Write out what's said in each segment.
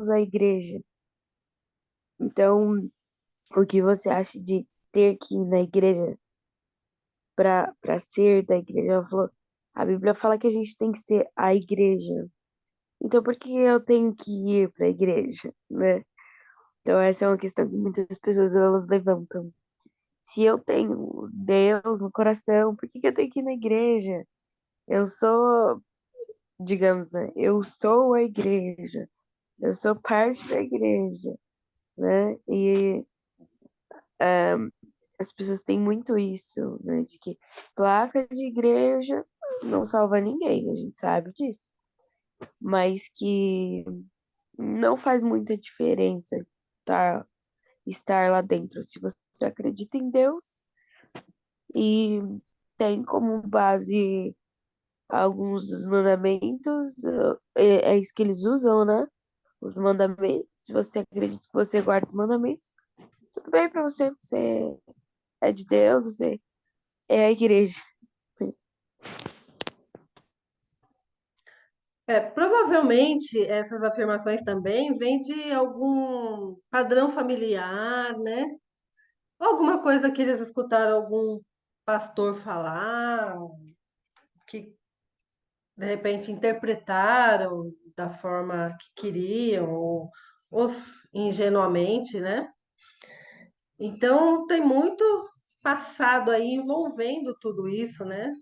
a igreja. Então, o que você acha de ter que ir na igreja para ser da igreja? Ela falou, a Bíblia fala que a gente tem que ser a igreja. Então, por que eu tenho que ir para a igreja, né? Então, essa é uma questão que muitas pessoas elas levantam. Se eu tenho Deus no coração, por que que eu tenho que ir na igreja? Eu sou, digamos, né? Eu sou a igreja. Eu sou parte da igreja, né? E as pessoas têm muito isso, né? De que placa de igreja não salva ninguém, a gente sabe disso. Mas que não faz muita diferença tá, estar lá dentro. Se você acredita em Deus e tem como base alguns dos mandamentos, é isso que eles usam, né? Os mandamentos. Se você acredita que você guarda os mandamentos, tudo bem pra você. Você é de Deus, você é a igreja. Provavelmente essas afirmações também vêm de algum padrão familiar, né? Alguma coisa que eles escutaram algum pastor falar, que de repente interpretaram da forma que queriam, ou ingenuamente, né? Então tem muito passado aí envolvendo tudo isso, né?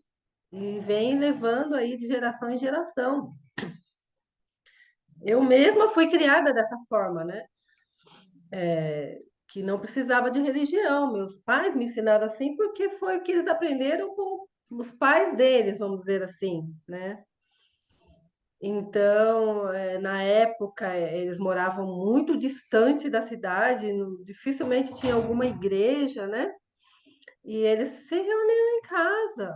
E vem levando aí de geração em geração. Eu mesma fui criada dessa forma, né? Que não precisava de religião. Meus pais me ensinaram assim porque foi o que eles aprenderam com os pais deles, vamos dizer assim, né? Então, na época, eles moravam muito distante da cidade, dificilmente tinha alguma igreja, né? E eles se reuniam em casa.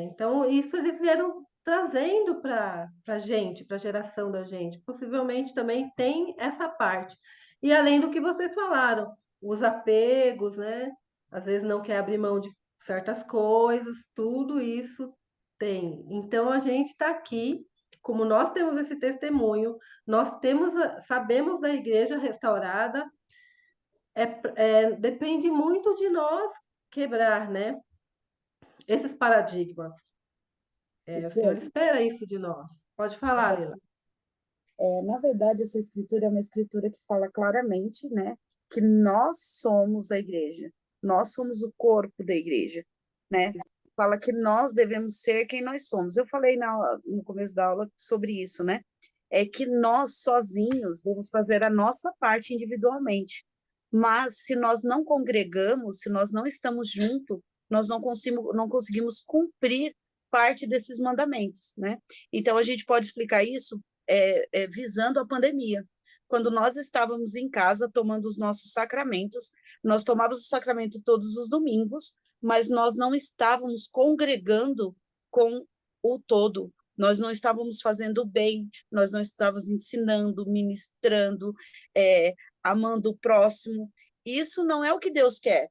Então, isso eles vieram trazendo para a gente, para a geração da gente. Possivelmente também tem essa parte. E além do que vocês falaram, os apegos, né? Às vezes não quer abrir mão de certas coisas, tudo isso tem. Então, a gente está aqui, como nós temos esse testemunho, nós temos, sabemos da igreja restaurada, depende muito de nós quebrar, né? Esses paradigmas. O Senhor Isso espera isso de nós. Pode falar, Lila. na verdade, essa escritura é uma escritura que fala claramente, né, que nós somos a igreja, nós somos o corpo da igreja, né? Fala que nós devemos ser quem nós somos. Eu falei no começo da aula sobre isso, né? É que nós sozinhos devemos fazer a nossa parte individualmente. Mas se nós não congregamos, se nós não estamos juntos, nós não conseguimos cumprir parte desses mandamentos, né? Então a gente pode explicar isso visando a pandemia. Quando nós estávamos em casa tomando os nossos sacramentos, nós tomávamos o sacramento todos os domingos, mas nós não estávamos congregando com o todo. Nós não estávamos fazendo bem, nós não estávamos ensinando, ministrando, amando o próximo. Isso não é o que Deus quer.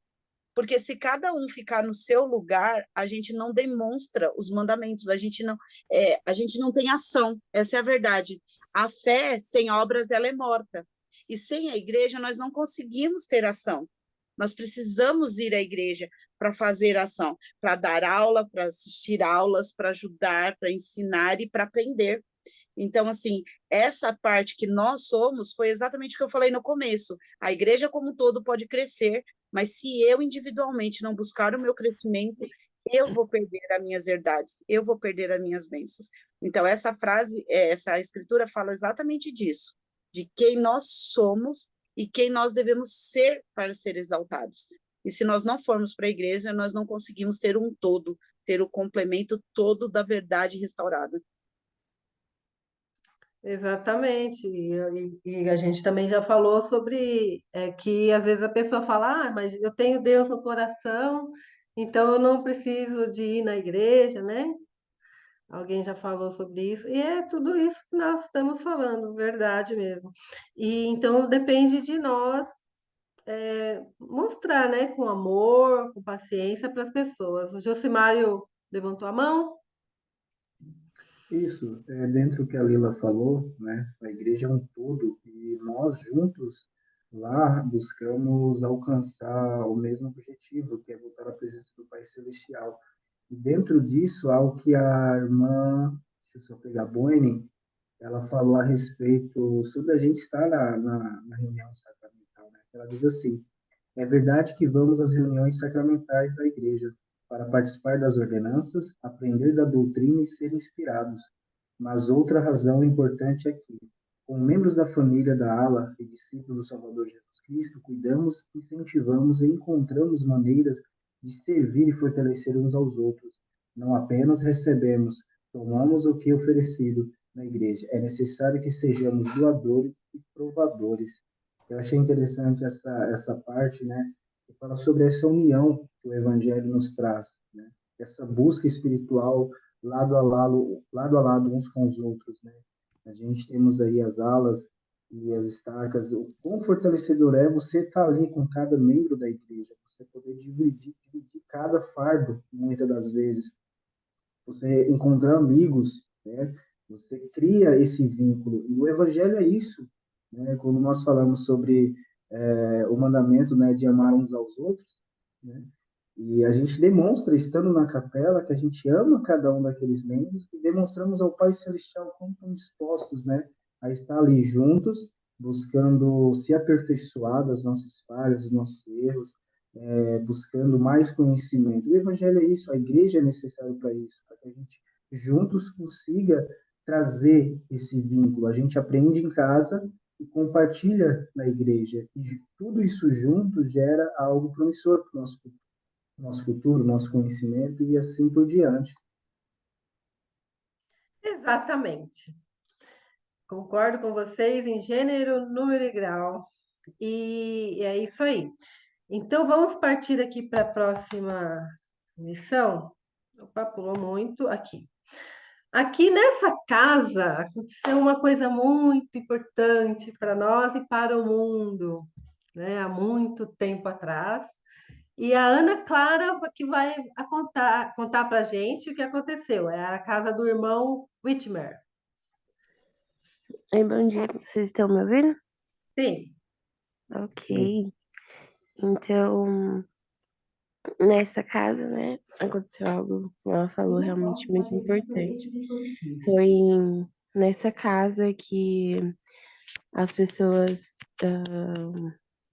Porque se cada um ficar no seu lugar, a gente não demonstra os mandamentos, a gente não tem ação. Essa é a verdade. A fé sem obras ela é morta. E sem a igreja nós não conseguimos ter ação. Nós precisamos ir à igreja para fazer ação, para dar aula, para assistir aulas, para ajudar, para ensinar e para aprender. Então, assim, essa parte que nós somos foi exatamente o que eu falei no começo. A igreja como um todo pode crescer, mas se eu individualmente não buscar o meu crescimento, eu vou perder as minhas herdades, eu vou perder as minhas bênçãos. Então, essa frase, essa escritura fala exatamente disso, de quem nós somos e quem nós devemos ser para ser exaltados. E se nós não formos para a igreja, nós não conseguimos ter um todo, ter o complemento todo da verdade restaurada. Exatamente. E a gente também já falou sobre que às vezes a pessoa fala, mas eu tenho Deus no coração, então eu não preciso de ir na igreja, né? Alguém já falou sobre isso, e é tudo isso que nós estamos falando, verdade mesmo. E então depende de nós mostrar, né, com amor, com paciência para as pessoas. O Josimário levantou a mão. Isso, dentro do que a Lila falou, né, a igreja é um todo e nós juntos lá buscamos alcançar o mesmo objetivo, que é voltar à presença do Pai Celestial. E dentro disso, há o que a irmã, deixa eu só pegar, Boine, ela falou a respeito sobre a gente estar na reunião sacramental, né? Ela diz assim: é verdade que vamos às reuniões sacramentais da igreja para participar das ordenanças, aprender da doutrina e ser inspirados. Mas outra razão importante é que, como membros da família da ala e discípulos do Salvador Jesus Cristo, cuidamos, incentivamos e encontramos maneiras de servir e fortalecer uns aos outros. Não apenas recebemos, tomamos o que é oferecido na igreja. É necessário que sejamos doadores e provadores. Eu achei interessante essa parte, né? Que fala sobre essa união que o Evangelho nos traz, né? Essa busca espiritual lado a lado uns com os outros, né? A gente temos aí as alas e as estacas. O quão fortalecedor é você estar ali com cada membro da igreja, você poder dividir cada fardo, muitas das vezes, você encontrar amigos, né? Você cria esse vínculo. E o evangelho é isso, né? Quando nós falamos sobre o mandamento, né, de amar uns aos outros, né? E a gente demonstra, estando na capela, que a gente ama cada um daqueles membros e demonstramos ao Pai Celestial como estão dispostos, né, a estar ali juntos, buscando se aperfeiçoar das nossas falhas, dos nossos erros, buscando mais conhecimento. O Evangelho é isso, a igreja é necessária para isso, para que a gente juntos consiga trazer esse vínculo. A gente aprende em casa e compartilha na igreja. E tudo isso junto gera algo promissor para o nosso futuro, nosso conhecimento e assim por diante. Exatamente. Concordo com vocês em gênero, número e grau. E é isso aí. Então, vamos partir aqui para a próxima missão. Opa, pulou muito aqui. Aqui nessa casa aconteceu uma coisa muito importante para nós e para o mundo, né? Há muito tempo atrás. E a Ana Clara que vai contar para a gente o que aconteceu. É a casa do irmão Whitmer. Oi, bom dia. Vocês estão me ouvindo? Sim. Ok. Então, nessa casa, né, aconteceu algo, como ela falou, realmente muito importante. Foi nessa casa que as pessoas,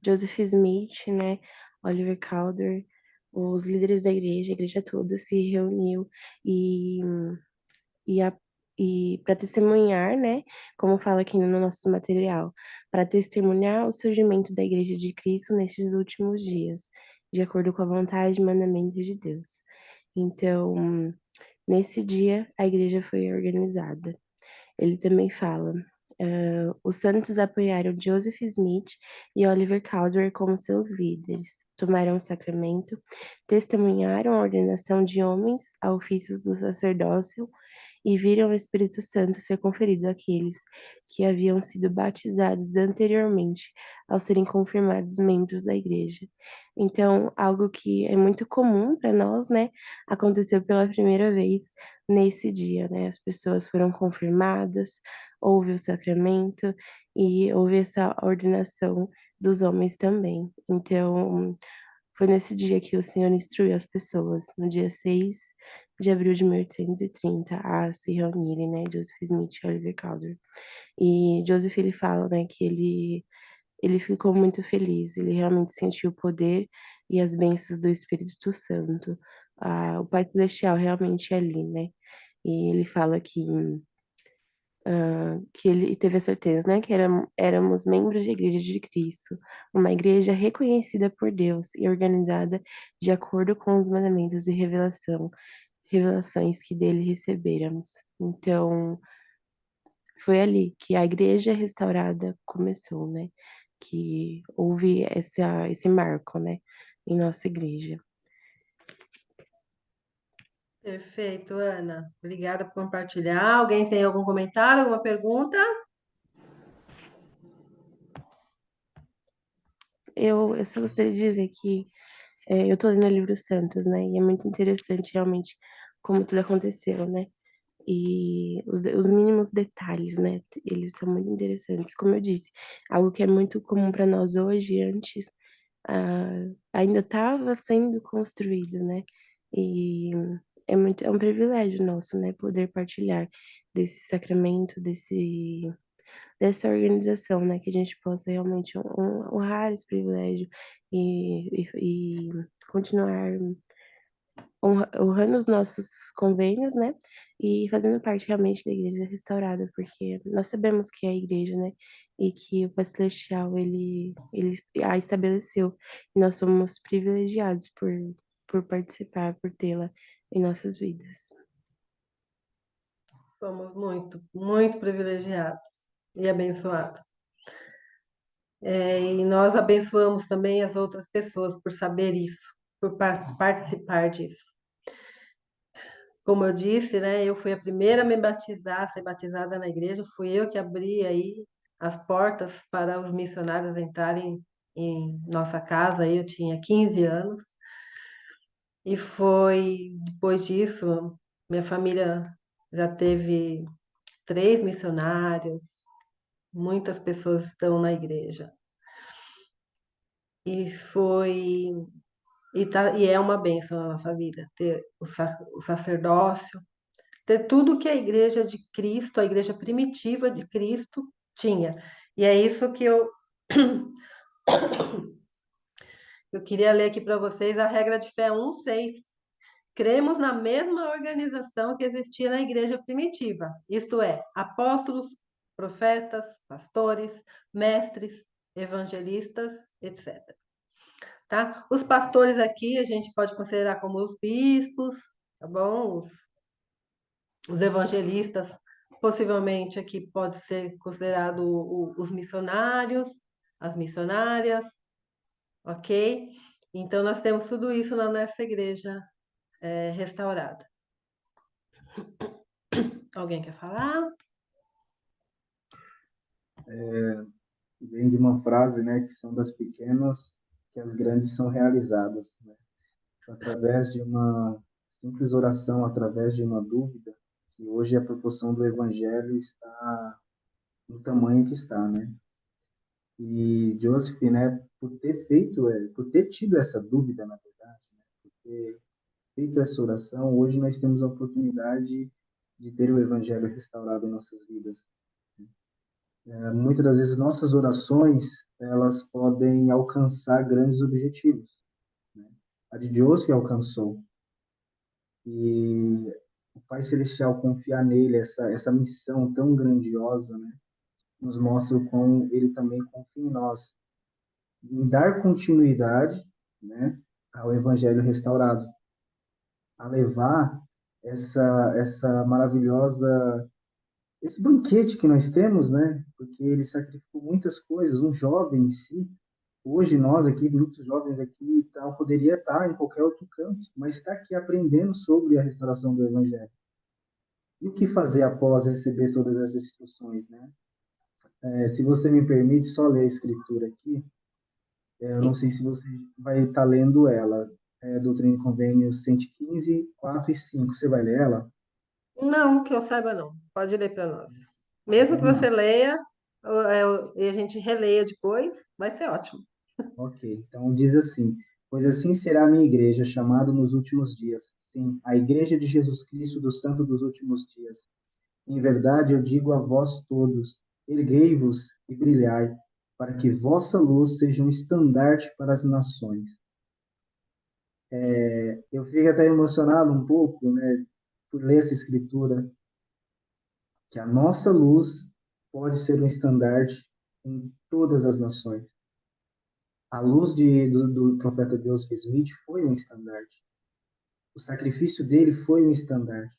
Joseph Smith, né, Oliver Cowdery, os líderes da igreja, a igreja toda se reuniu e, e, e para testemunhar, né, como fala aqui no nosso material, para testemunhar o surgimento da igreja de Cristo nestes últimos dias, de acordo com a vontade e mandamento de Deus. Então, nesse dia, a igreja foi organizada. Ele também fala: os santos apoiaram Joseph Smith e Oliver Cowdery como seus líderes, tomaram o sacramento, testemunharam a ordenação de homens a ofícios do sacerdócio e viram o Espírito Santo ser conferido àqueles que haviam sido batizados anteriormente ao serem confirmados membros da igreja. Então, algo que é muito comum para nós, né, aconteceu pela primeira vez nesse dia, né? As pessoas foram confirmadas, houve o sacramento e houve essa ordenação dos homens também. Então, foi nesse dia que o Senhor instruiu as pessoas, no dia 6 de abril de 1830, a se reunirem, né, Joseph Smith e Oliver Cowdery. E Joseph, ele fala, né, que ele ficou muito feliz, ele realmente sentiu o poder e as bênçãos do Espírito Santo. O Pai Celestial realmente é ali, né? E ele fala que ele teve a certeza, né, que éramos membros de Igreja de Cristo, uma igreja reconhecida por Deus e organizada de acordo com os mandamentos e revelações que dele recebêramos. Então, foi ali que a igreja restaurada começou, né? Que houve esse marco, né, em nossa igreja. Perfeito, Ana. Obrigada por compartilhar. Alguém tem algum comentário, alguma pergunta? Eu só gostaria de dizer que eu tô lendo o livro Santos, né? E é muito interessante realmente como tudo aconteceu, né? E os mínimos detalhes, né? Eles são muito interessantes. Como eu disse, algo que é muito comum para nós hoje, antes, ainda estava sendo construído, né? E é um privilégio nosso, né? Poder partilhar desse sacramento, dessa organização, né? Que a gente possa realmente honrar esse privilégio e continuar honrando os nossos convênios, né? E fazendo parte realmente da Igreja Restaurada, porque nós sabemos que é a Igreja, né? E que o Pai Celestial, ele a estabeleceu. E nós somos privilegiados por participar, por tê-la em nossas vidas. Somos muito, muito privilegiados e abençoados. E nós abençoamos também as outras pessoas por saber isso, por participar disso. Como eu disse, né, eu fui a primeira a me batizar, a ser batizada na igreja, fui eu que abri aí as portas para os missionários entrarem em nossa casa, aí eu tinha 15 anos, e foi depois disso, minha família já teve 3 missionários, muitas pessoas estão na igreja. E foi e é uma bênção na nossa vida ter o sacerdócio, ter tudo que a igreja de Cristo, a igreja primitiva de Cristo tinha. E é isso que eu queria ler aqui para vocês a regra de fé 1:6. Cremos na mesma organização que existia na igreja primitiva, isto é, apóstolos, profetas, pastores, mestres, evangelistas, etc. Tá? Os pastores aqui a gente pode considerar como os bispos, tá bom? Os evangelistas, possivelmente aqui pode ser considerado os missionários, as missionárias, ok? Então nós temos tudo isso na nossa igreja restaurada. Alguém quer falar? Vem de uma frase, né, que são das pequenas que as grandes são realizadas, né? Através de uma simples oração, através de uma dúvida, que hoje a proporção do evangelho está no tamanho que está, né? E Joseph, né, por ter tido essa dúvida, na verdade, né, por ter feito essa oração, hoje nós temos a oportunidade de ter o evangelho restaurado em nossas vidas. Muitas das vezes nossas orações, elas podem alcançar grandes objetivos, né? A de Joseph alcançou. E o Pai Celestial confiar nele, essa missão tão grandiosa, né, nos mostra o quão ele também confia em nós, em dar continuidade, né, ao Evangelho restaurado, a levar essa maravilhosa, esse banquete que nós temos, né, porque ele sacrificou muitas coisas, um jovem em si. Hoje nós aqui, muitos jovens aqui e tal, poderia estar em qualquer outro canto, mas está aqui aprendendo sobre a restauração do Evangelho. E o que fazer após receber todas essas instruções, né? Se você me permite só ler a escritura aqui, eu não sei se você vai estar lendo ela, Doutrina e Convênios 115, 4 e 5. Você vai ler ela? Não, que eu saiba não. Pode ler para nós. Mesmo que Vamos você lá. leia e a gente releia depois, vai ser ótimo. Ok, então diz assim: pois assim será a minha igreja, chamada nos últimos dias. Sim, a igreja de Jesus Cristo, do Santo dos últimos dias. Em verdade, eu digo a vós todos: erguei-vos e brilhai, para que vossa luz seja um estandarte para as nações. Eu fico até emocionado um pouco, né, por ler essa escritura, que a nossa luz pode ser um estandarte em todas as nações. A luz do profeta Joseph Smith foi um estandarte. O sacrifício dele foi um estandarte.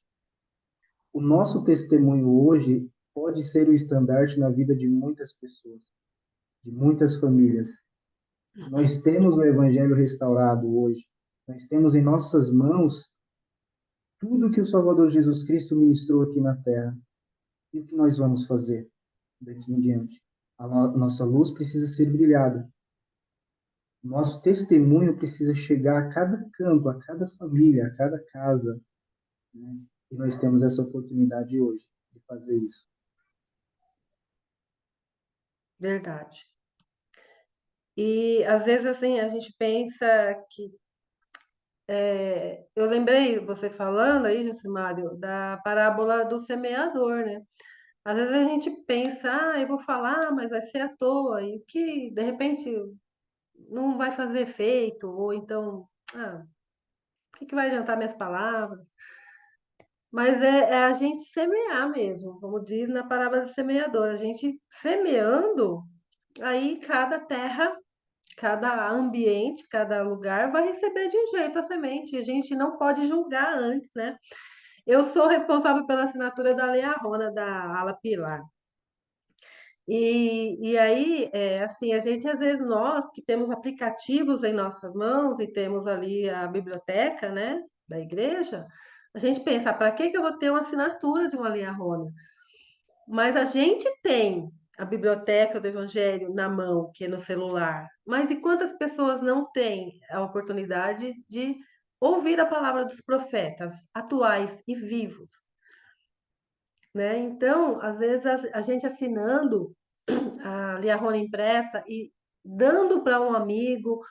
O nosso testemunho hoje pode ser o estandarte na vida de muitas pessoas, de muitas famílias. Nós temos o Evangelho restaurado hoje. Nós temos em nossas mãos tudo que o Salvador Jesus Cristo ministrou aqui na Terra. E o que nós vamos fazer daqui em diante? Nossa luz precisa ser brilhada. Nosso testemunho precisa chegar a cada campo, a cada família, a cada casa, né? E nós temos essa oportunidade hoje de fazer isso. Verdade. E às vezes assim a gente pensa que eu lembrei você falando aí, Jossimário, da parábola do semeador, né? Às vezes a gente pensa, eu vou falar, mas vai ser à toa, e que de repente não vai fazer efeito, ou então, o que vai adiantar minhas palavras? Mas é a gente semear mesmo, como diz na parábola do semeador, a gente semeando, aí cada terra, cada ambiente, cada lugar vai receber de um jeito a semente. A gente não pode julgar antes, né? Eu sou responsável pela assinatura da Lei Arrona, da Ala Pilar. E aí, assim, a gente, às vezes, nós que temos aplicativos em nossas mãos e temos ali a biblioteca, né, da igreja, a gente pensa, para que que eu vou ter uma assinatura de uma Lei Arrona? Mas a gente tem a biblioteca do Evangelho na mão, que é no celular. Mas e quantas pessoas não têm a oportunidade de ouvir a palavra dos profetas atuais e vivos, né? Então, às vezes, a gente assinando a Liarrona impressa e dando para um amigo,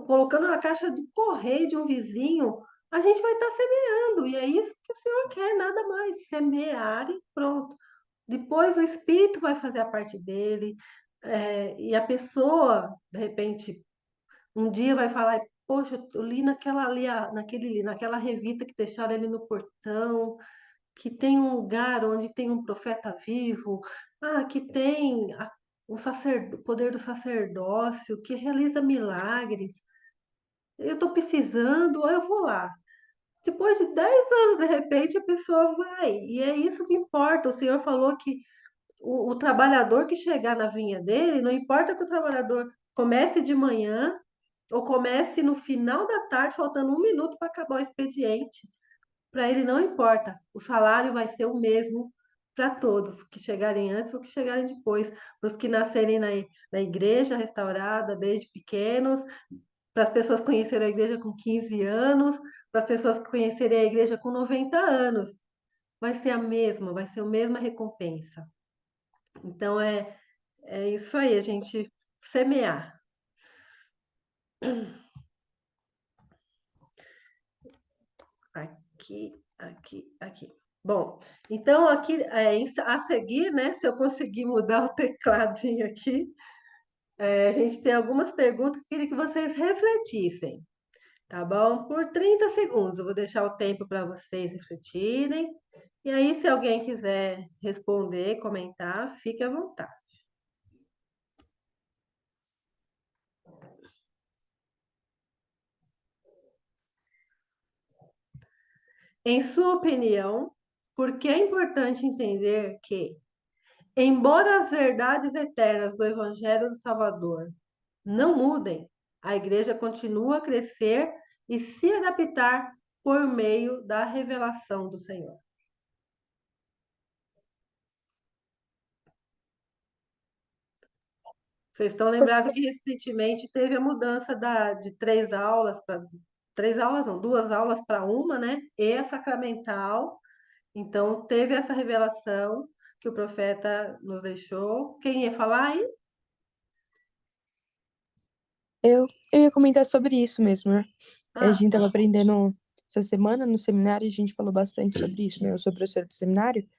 colocando na caixa do correio de um vizinho, a gente vai estar semeando. E é isso que o Senhor quer, nada mais, semear e pronto. Depois o Espírito vai fazer a parte dele, e a pessoa, de repente, um dia vai falar, poxa, eu li naquela, ali, naquela revista que deixaram ali no portão, que tem um lugar onde tem um profeta vivo, que tem o poder do sacerdócio, que realiza milagres. Eu estou precisando, eu vou lá. Depois de 10 anos, de repente, a pessoa vai. E é isso que importa. O Senhor falou que o trabalhador que chegar na vinha dele, não importa que o trabalhador comece de manhã ou comece no final da tarde, faltando 1 minuto para acabar o expediente. Para ele não importa, o salário vai ser o mesmo para todos, que chegarem antes ou que chegarem depois, para os que nascerem na igreja restaurada desde pequenos, para as pessoas que conheceram a igreja com 15 anos, para as pessoas que conhecerem a igreja com 90 anos. Vai ser a mesma, vai ser a mesma recompensa. Então é isso aí, a gente semear. Aqui, aqui, aqui. Bom, então aqui a seguir, né? Se eu conseguir mudar o tecladinho aqui, a gente tem algumas perguntas que eu queria que vocês refletissem, tá bom? Por 30 segundos, eu vou deixar o tempo para vocês refletirem. E aí, se alguém quiser responder, comentar, fique à vontade. Em sua opinião, por que é importante entender que, embora as verdades eternas do Evangelho do Salvador não mudem, a igreja continua a crescer e se adaptar por meio da revelação do Senhor? Vocês estão lembrados que recentemente teve a mudança de 3 aulas para 3 aulas, não, 2 aulas para uma, né? E a sacramental. Então, teve essa revelação que o profeta nos deixou. Quem ia falar aí? Eu ia comentar sobre isso mesmo, né? A Ah, gente estava aprendendo essa semana no seminário, a gente falou bastante sobre isso, né? Eu sou professora do seminário,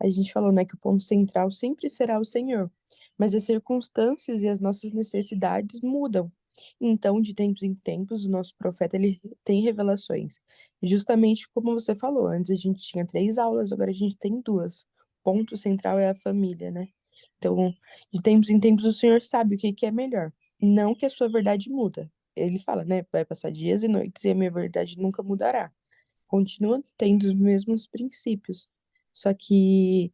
a gente falou, né, que o ponto central sempre será o Senhor, mas as circunstâncias e as nossas necessidades mudam. Então, de tempos em tempos, o nosso profeta, ele tem revelações. Justamente como você falou, antes a gente tinha 3 aulas, agora a gente tem 2. O ponto central é a família, né? Então, de tempos em tempos, o Senhor sabe o que que é melhor. Não que a sua verdade muda. Ele fala, né? Vai passar dias e noites e a minha verdade nunca mudará. Continua tendo os mesmos princípios. Só que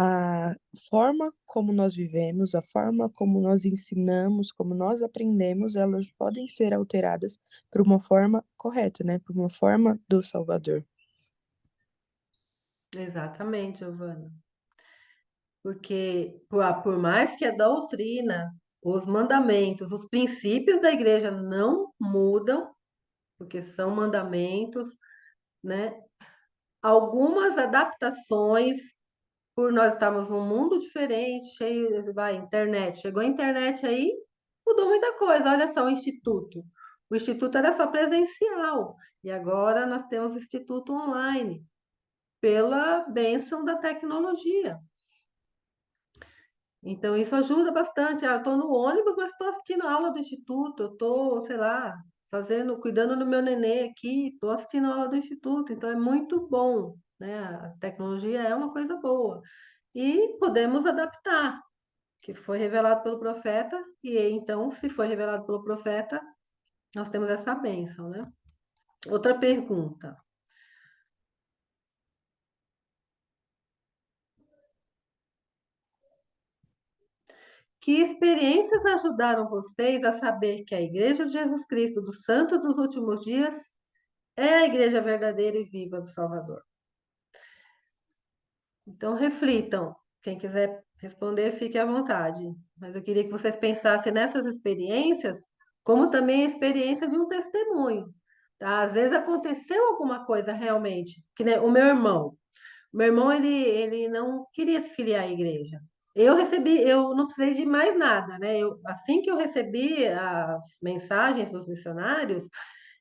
a forma como nós vivemos, a forma como nós ensinamos, como nós aprendemos, elas podem ser alteradas por uma forma correta, né? Por uma forma do Salvador. exatamente, Giovana. Porque, por mais que a doutrina, os mandamentos, os princípios da igreja não mudam, porque são mandamentos, né? algumas adaptações, por nós estarmos num mundo diferente, cheio, vai, internet. Chegou a internet aí, mudou muita coisa. Olha só o instituto. O instituto era só presencial, e agora nós temos instituto online, pela bênção da tecnologia. Então, isso ajuda bastante. Ah, eu estou no ônibus, mas estou assistindo a aula do instituto, eu estou, sei lá, cuidando do meu nenê aqui, estou assistindo a aula do instituto. Então, é muito bom, né? A tecnologia é uma coisa boa. E podemos adaptar, que foi revelado pelo profeta, e então, se foi revelado pelo profeta, nós temos essa bênção, né? Outra pergunta. Que experiências ajudaram vocês a saber que a Igreja de Jesus Cristo dos Santos dos Últimos Dias é a igreja verdadeira e viva do Salvador? Então, reflitam. Quem quiser responder, fique à vontade. Mas eu queria que vocês pensassem nessas experiências, como também a experiência de um testemunho. Tá? Às vezes aconteceu alguma coisa realmente, que nem o meu irmão. O meu irmão, ele não queria se filiar à igreja. Eu não precisei de mais nada, né? Assim que eu recebi as mensagens dos missionários,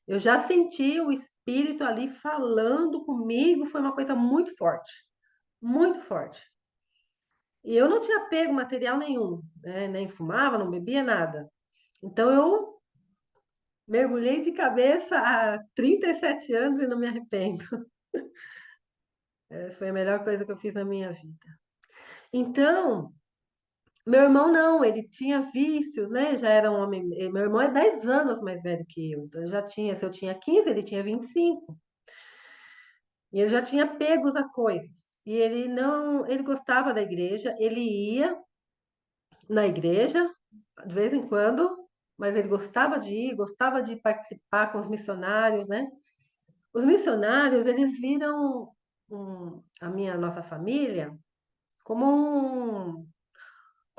eu já senti o Espírito ali falando comigo, foi uma coisa muito forte, muito forte. E eu não tinha pego material nenhum, né? Nem fumava, não bebia nada. Então eu mergulhei de cabeça há 37 anos e não me arrependo. Foi a melhor coisa que eu fiz na minha vida. Então, meu irmão não, ele tinha vícios, né? Já era um homem. Meu irmão é 10 anos mais velho que eu, então ele já tinha, se eu tinha 15, ele tinha 25. E ele já tinha apegos a coisas. E ele não, ele gostava da igreja, ele ia na igreja de vez em quando, mas ele gostava de ir, gostava de participar com os missionários, né? Os missionários, eles viram nossa família como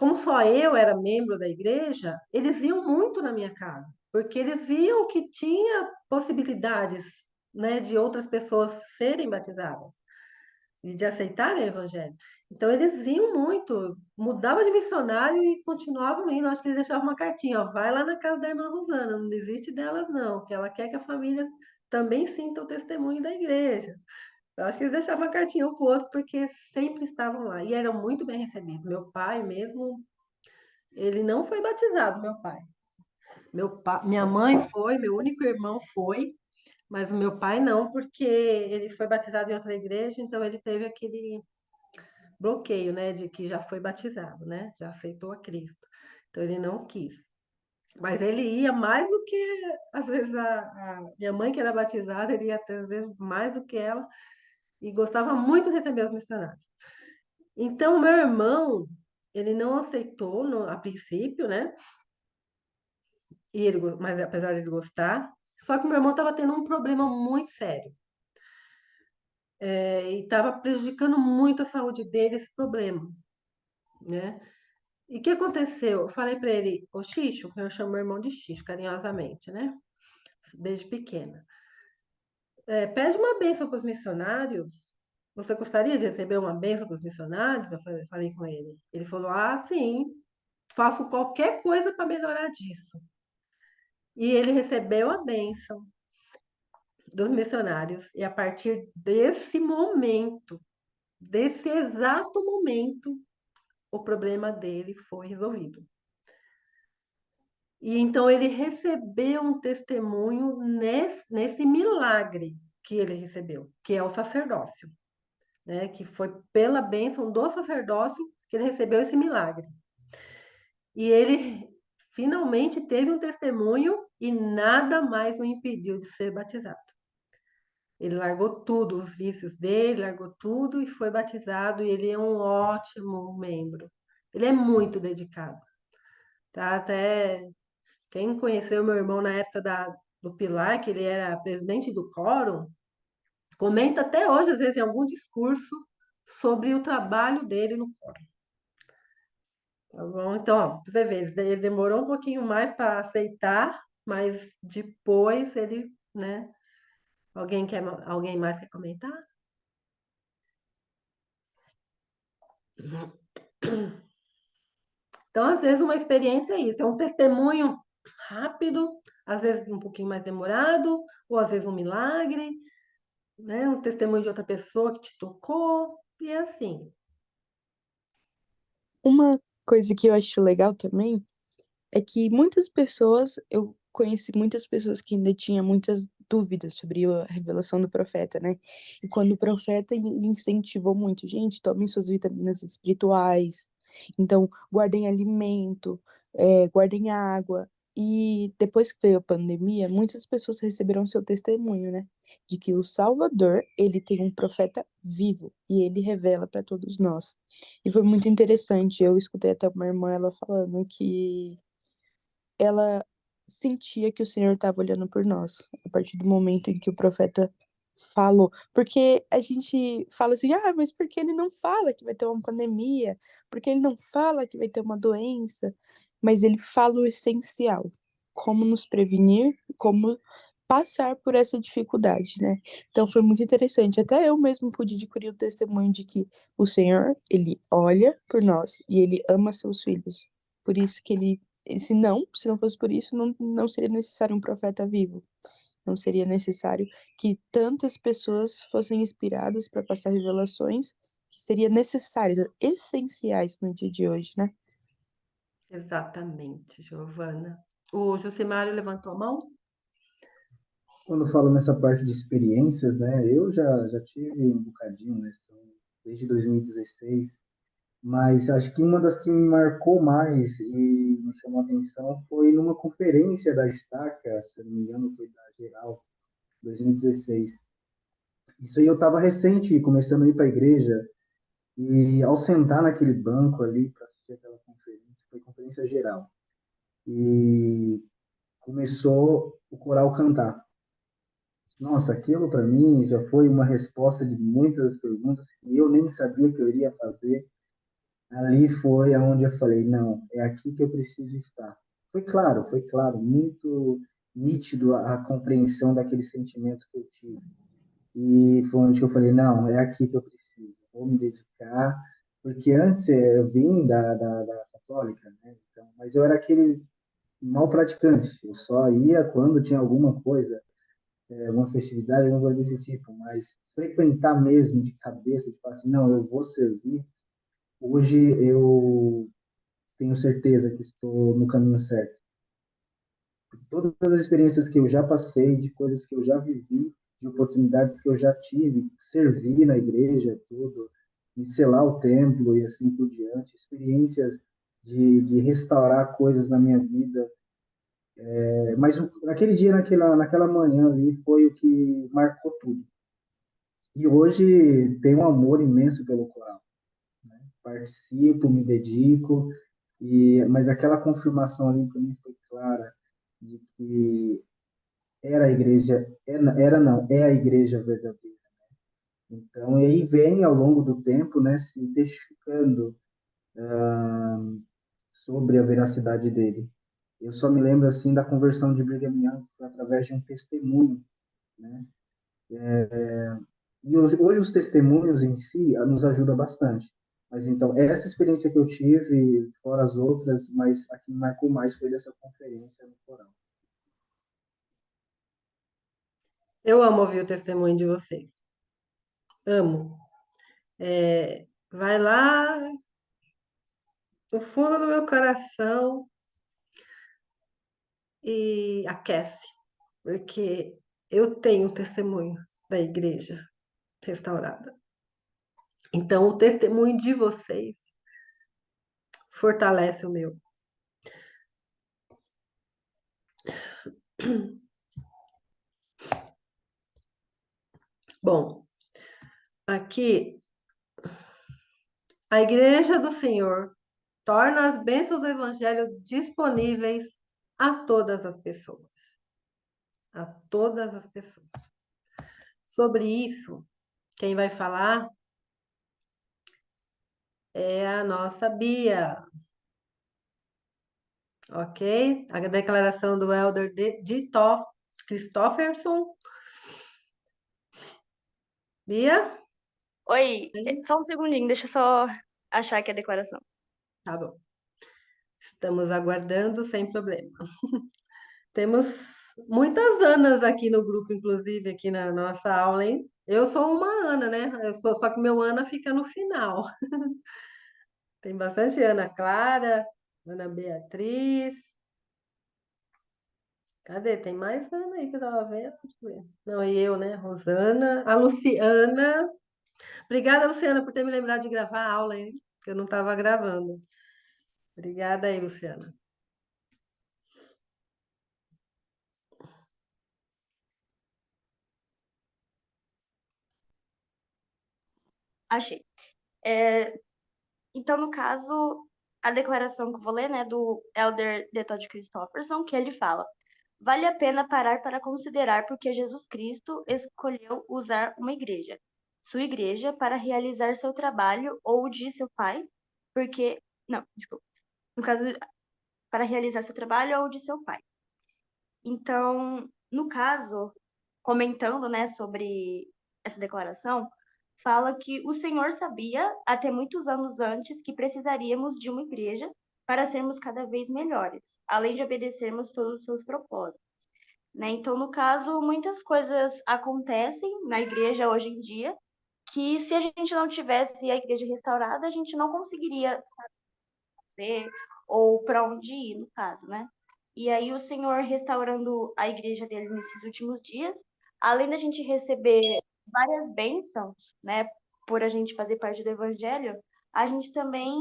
como só eu era membro da igreja, eles iam muito na minha casa, porque eles viam que tinha possibilidades, né, de outras pessoas serem batizadas e de aceitarem o evangelho. Então eles iam muito, mudava de missionário e continuavam indo. Acho que eles deixavam uma cartinha, ó, vai lá na casa da irmã Rosana, não desiste delas não, que ela quer que a família também sinta o testemunho da igreja. Eu acho que eles deixavam uma cartinha um pro outro porque sempre estavam lá e eram muito bem recebidos. Meu pai mesmo, ele não foi batizado, meu pai. Minha mãe foi, meu único irmão foi, mas o meu pai não, porque ele foi batizado em outra igreja, então ele teve aquele bloqueio, né, de que já foi batizado, né, já aceitou a Cristo. Então ele não quis. Mas ele ia mais do que, às vezes, a minha mãe, que era batizada, ele ia até, às vezes, mais do que ela, e gostava muito de receber os missionários. Então, meu irmão, ele não aceitou a princípio, né? Mas apesar de ele gostar, só que meu irmão estava tendo um problema muito sério. E estava prejudicando muito a saúde dele esse problema, né? E o que aconteceu? Eu falei para ele, ô Xixo, que eu chamo meu irmão de Xixo, carinhosamente, né? Desde pequena. Pede uma bênção para os missionários. Você gostaria de receber uma bênção para os missionários? Eu falei com ele. Ele falou, ah, sim, faço qualquer coisa para melhorar disso. E ele recebeu a bênção dos missionários. E a partir desse momento, desse exato momento, o problema dele foi resolvido. E então ele recebeu um testemunho nesse milagre que ele recebeu, que é o sacerdócio, né? Que foi pela bênção do sacerdócio que ele recebeu esse milagre. E ele finalmente teve um testemunho e nada mais o impediu de ser batizado. Ele largou tudo, os vícios dele, largou tudo e foi batizado. E ele é um ótimo membro. Ele é muito dedicado, tá? Até quem conheceu meu irmão na época do Pilar, que ele era presidente do Quórum, comenta até hoje, às vezes, em algum discurso, sobre o trabalho dele no Quórum. Tá bom? Então, ó, pra você ver, ele demorou um pouquinho mais para aceitar, mas depois ele, né? Alguém mais quer comentar? Então, às vezes, uma experiência é isso, é um testemunho rápido, às vezes um pouquinho mais demorado, ou às vezes um milagre, né? Um testemunho de outra pessoa que te tocou, e é assim. Uma coisa que eu acho legal também é que eu conheci muitas pessoas que ainda tinham muitas dúvidas sobre a revelação do profeta, né? E quando o profeta incentivou muito, gente, tomem suas vitaminas espirituais, então guardem alimento, guardem água. E depois que veio a pandemia, muitas pessoas receberam seu testemunho, né? De que o Salvador, ele tem um profeta vivo e ele revela para todos nós. E foi muito interessante. Eu escutei até uma irmã ela falando que ela sentia que o Senhor estava olhando por nós, a partir do momento em que o profeta falou. Porque a gente fala assim, mas por que ele não fala que vai ter uma pandemia? Por que ele não fala que vai ter uma doença? Mas ele fala o essencial, como nos prevenir, como passar por essa dificuldade, né? Então foi muito interessante. Até eu mesmo pude adquirir o testemunho de que o Senhor, ele olha por nós e ele ama seus filhos. Por isso que ele se não fosse por isso, não seria necessário um profeta vivo. Não seria necessário que tantas pessoas fossem inspiradas para passar revelações que seriam necessárias, essenciais no dia de hoje, né? Exatamente, Giovana. O Josimário levantou a mão? Quando eu falo nessa parte de experiências, né, eu já tive um bocadinho, né, desde 2016, mas acho que uma das que me marcou mais e me chamou a atenção foi numa conferência da Estaca, se eu não me engano, foi da Geral, 2016. Isso aí eu estava recente, começando a ir para a igreja, e ao sentar naquele banco ali para assistir aquela conferência, foi conferência geral, e começou o coral cantar. Nossa, aquilo para mim já foi uma resposta de muitas perguntas que eu nem sabia que eu iria fazer. Ali foi aonde eu falei, não, é aqui que eu preciso estar. Foi claro, muito nítido a compreensão daquele sentimento que eu tive. E foi onde eu falei, não, é aqui que eu preciso, vou me dedicar, porque antes eu vim da católica, né? Então, mas eu era aquele mal praticante, eu só ia quando tinha alguma coisa, uma festividade, alguma coisa desse tipo, mas frequentar mesmo de cabeça, de falar assim, não, eu vou servir, hoje eu tenho certeza que estou no caminho certo. Todas as experiências que eu já passei, de coisas que eu já vivi, de oportunidades que eu já tive, servir na igreja, tudo, e selar o templo e assim por diante, experiências de restaurar coisas na minha vida. Mas naquele dia, naquela manhã ali, foi o que marcou tudo. E hoje tenho um amor imenso pelo coral. Participo, me dedico, mas aquela confirmação ali para mim foi clara de que era a igreja, era não, é a igreja verdadeira. Então, e aí vem ao longo do tempo, né, se testificando sobre a veracidade dele. Eu só me lembro assim da conversão de Brigham Young que foi através de um testemunho, né? E hoje os testemunhos em si nos ajudam bastante. Mas então, essa experiência que eu tive, fora as outras, mas a que me marcou mais foi dessa conferência no coral. Eu amo ouvir o testemunho de vocês. Amo. Vai lá no fundo do meu coração e aquece, porque eu tenho um testemunho da igreja restaurada. Então, o testemunho de vocês fortalece o meu. Bom, aqui, a Igreja do Senhor torna as bênçãos do Evangelho disponíveis a todas as pessoas. A todas as pessoas. Sobre isso, quem vai falar é a nossa Bia. Ok? A declaração do Elder Christofferson. Bia? Oi, só um segundinho, deixa eu só achar aqui a declaração. Tá bom. Estamos aguardando sem problema. Temos muitas Anas aqui no grupo, inclusive, aqui na nossa aula, hein? Eu sou uma Ana, né? Só que meu Ana fica no final. Tem bastante Ana Clara, Ana Beatriz. Cadê? Tem mais Ana aí que eu tava vendo? Deixa eu ver. Não, e eu, né? Rosana. A Luciana. Obrigada, Luciana, por ter me lembrado de gravar a aula, hein? Que eu não estava gravando. Obrigada aí, Luciana. Achei. Então, no caso, a declaração que eu vou ler, né, do Elder D. Todd Christofferson, que ele fala: vale a pena parar para considerar porque Jesus Cristo escolheu usar uma igreja, sua igreja, para realizar seu trabalho ou o de seu pai, porque. Não, desculpa. No caso, para realizar seu trabalho ou o de seu pai. Então, no caso, comentando, né, sobre essa declaração, fala que o Senhor sabia, até muitos anos antes, que precisaríamos de uma igreja para sermos cada vez melhores, além de obedecermos todos os seus propósitos, né? Então, no caso, muitas coisas acontecem na igreja hoje em dia que, se a gente não tivesse a igreja restaurada, a gente não conseguiria fazer ou para onde ir, no caso, né? E aí o Senhor restaurando a igreja dele nesses últimos dias, além da gente receber várias bênçãos, né, por a gente fazer parte do Evangelho, a gente também,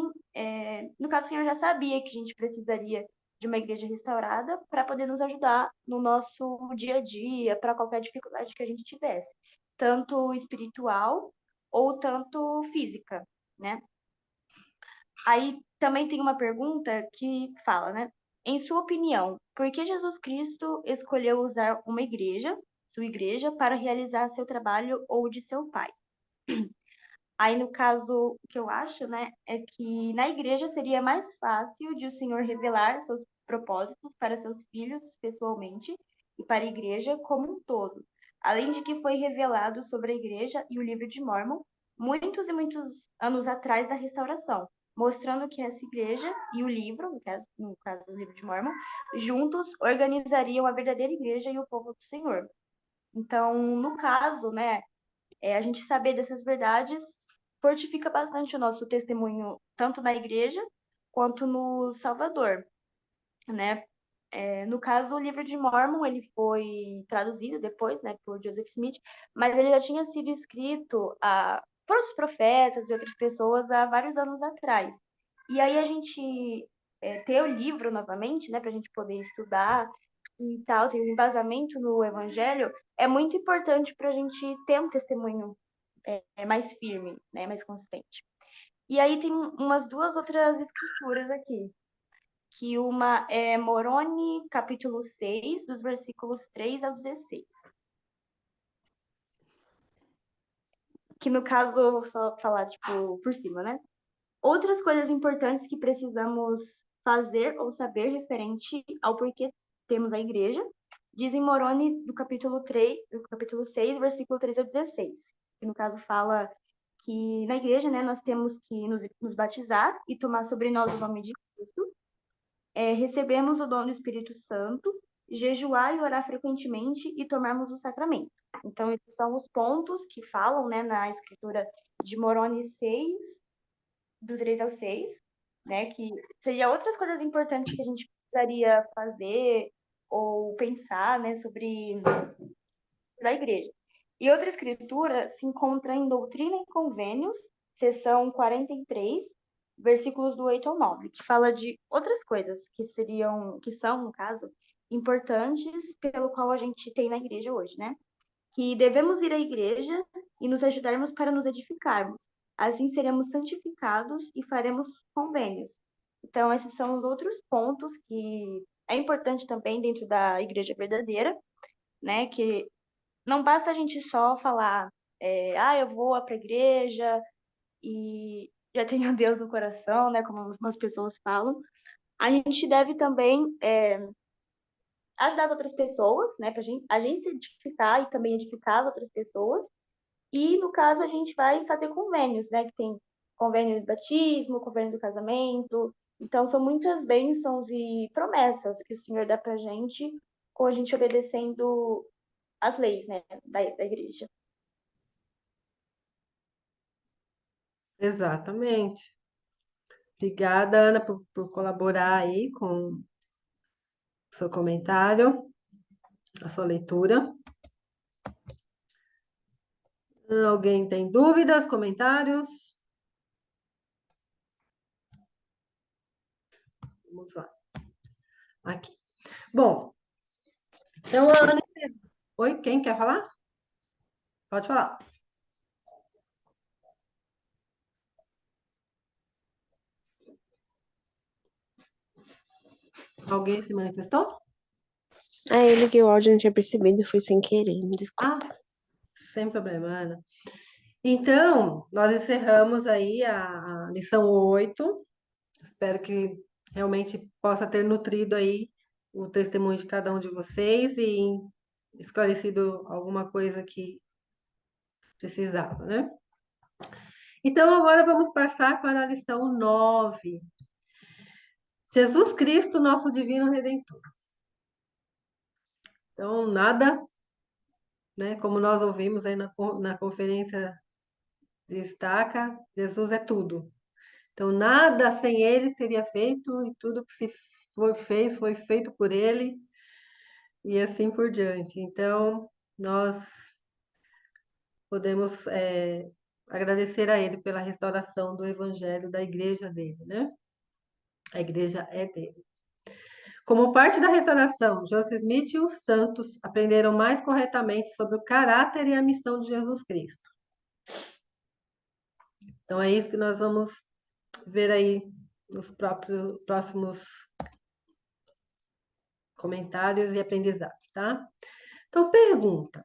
no caso, o Senhor já sabia que a gente precisaria de uma igreja restaurada para poder nos ajudar no nosso dia a dia, para qualquer dificuldade que a gente tivesse, tanto espiritual ou tanto física, né? Aí também tem uma pergunta que fala, né? Em sua opinião, por que Jesus Cristo escolheu usar uma igreja, sua igreja, para realizar seu trabalho ou o de seu pai? Aí, no caso, o que eu acho, né, é que na igreja seria mais fácil de o Senhor revelar seus propósitos para seus filhos pessoalmente e para a igreja como um todo. Além de que foi revelado sobre a igreja e o livro de Mórmon muitos e muitos anos atrás da restauração, mostrando que essa igreja e o livro, no caso do livro de Mórmon, juntos organizariam a verdadeira igreja e o povo do Senhor. Então, no caso, né, a gente saber dessas verdades fortifica bastante o nosso testemunho, tanto na igreja quanto no Salvador, né? No caso, o livro de Mórmon, ele foi traduzido depois, né, por Joseph Smith, mas ele já tinha sido escrito por outros profetas e outras pessoas há vários anos atrás. E aí a gente ter o livro novamente, né, para a gente poder estudar e tal, ter um embasamento no Evangelho, é muito importante para a gente ter um testemunho mais firme, né, mais consistente. E aí tem umas duas outras escrituras aqui, que uma é Moroni, capítulo 6, dos versículos 3 ao 16. Que no caso, eu vou só falar, tipo, por cima, né? Outras coisas importantes que precisamos fazer ou saber referente ao porquê temos a igreja, dizem Moroni do capítulo 3, do capítulo 6, versículo 3 ao 16. Que no caso fala que na igreja, né, nós temos que nos batizar e tomar sobre nós o nome de Cristo, recebemos o dom do Espírito Santo, jejuar e orar frequentemente e tomarmos o sacramento. Então, esses são os pontos que falam, né, na escritura de Moroni 6, do 3 ao 6, né, que seria outras coisas importantes que a gente precisaria fazer ou pensar, né, sobre da igreja. E outra escritura se encontra em Doutrina e Convênios, seção 43, versículos do 8 ao 9, que fala de outras coisas que são, no caso, importantes pelo qual a gente tem na igreja hoje, né? Que devemos ir à igreja e nos ajudarmos para nos edificarmos. Assim seremos santificados e faremos convênios. Então, esses são os outros pontos que é importante também dentro da igreja verdadeira, né? Que não basta a gente só falar, eu vou para a igreja e já tenho Deus no coração, né? Como algumas pessoas falam. A gente deve também ajudar as outras pessoas, né? Para a gente se edificar e também edificar as outras pessoas. E, no caso, a gente vai fazer convênios, né? Que tem convênio do batismo, convênio do casamento. Então, são muitas bênçãos e promessas que o Senhor dá pra gente com a gente obedecendo as leis, né, da igreja. Exatamente. Obrigada, Ana, por colaborar aí com o seu comentário, a sua leitura. Alguém tem dúvidas, comentários? Vamos lá. Aqui. Bom, então a Ana. Oi, quem quer falar? Pode falar. Alguém se manifestou? Ah, eu liguei o áudio, não tinha percebido, foi sem querer, me desculpa. Sem problema, Ana. Então, nós encerramos aí a lição 8. Espero que realmente possa ter nutrido aí o testemunho de cada um de vocês e esclarecido alguma coisa que precisava, né? Então, agora vamos passar para a lição 9. Jesus Cristo, nosso divino Redentor. Então, nada, né? Como nós ouvimos aí na conferência de Estaca, Jesus é tudo. Então, nada sem ele seria feito e tudo que se fez foi feito por ele e assim por diante. Então, nós podemos agradecer a ele pela restauração do evangelho da igreja dele, né? A igreja é dele. Como parte da restauração, Joseph Smith e os santos aprenderam mais corretamente sobre o caráter e a missão de Jesus Cristo. Então, é isso que nós vamos ver aí nos próximos comentários e aprendizados, tá? Então, pergunta: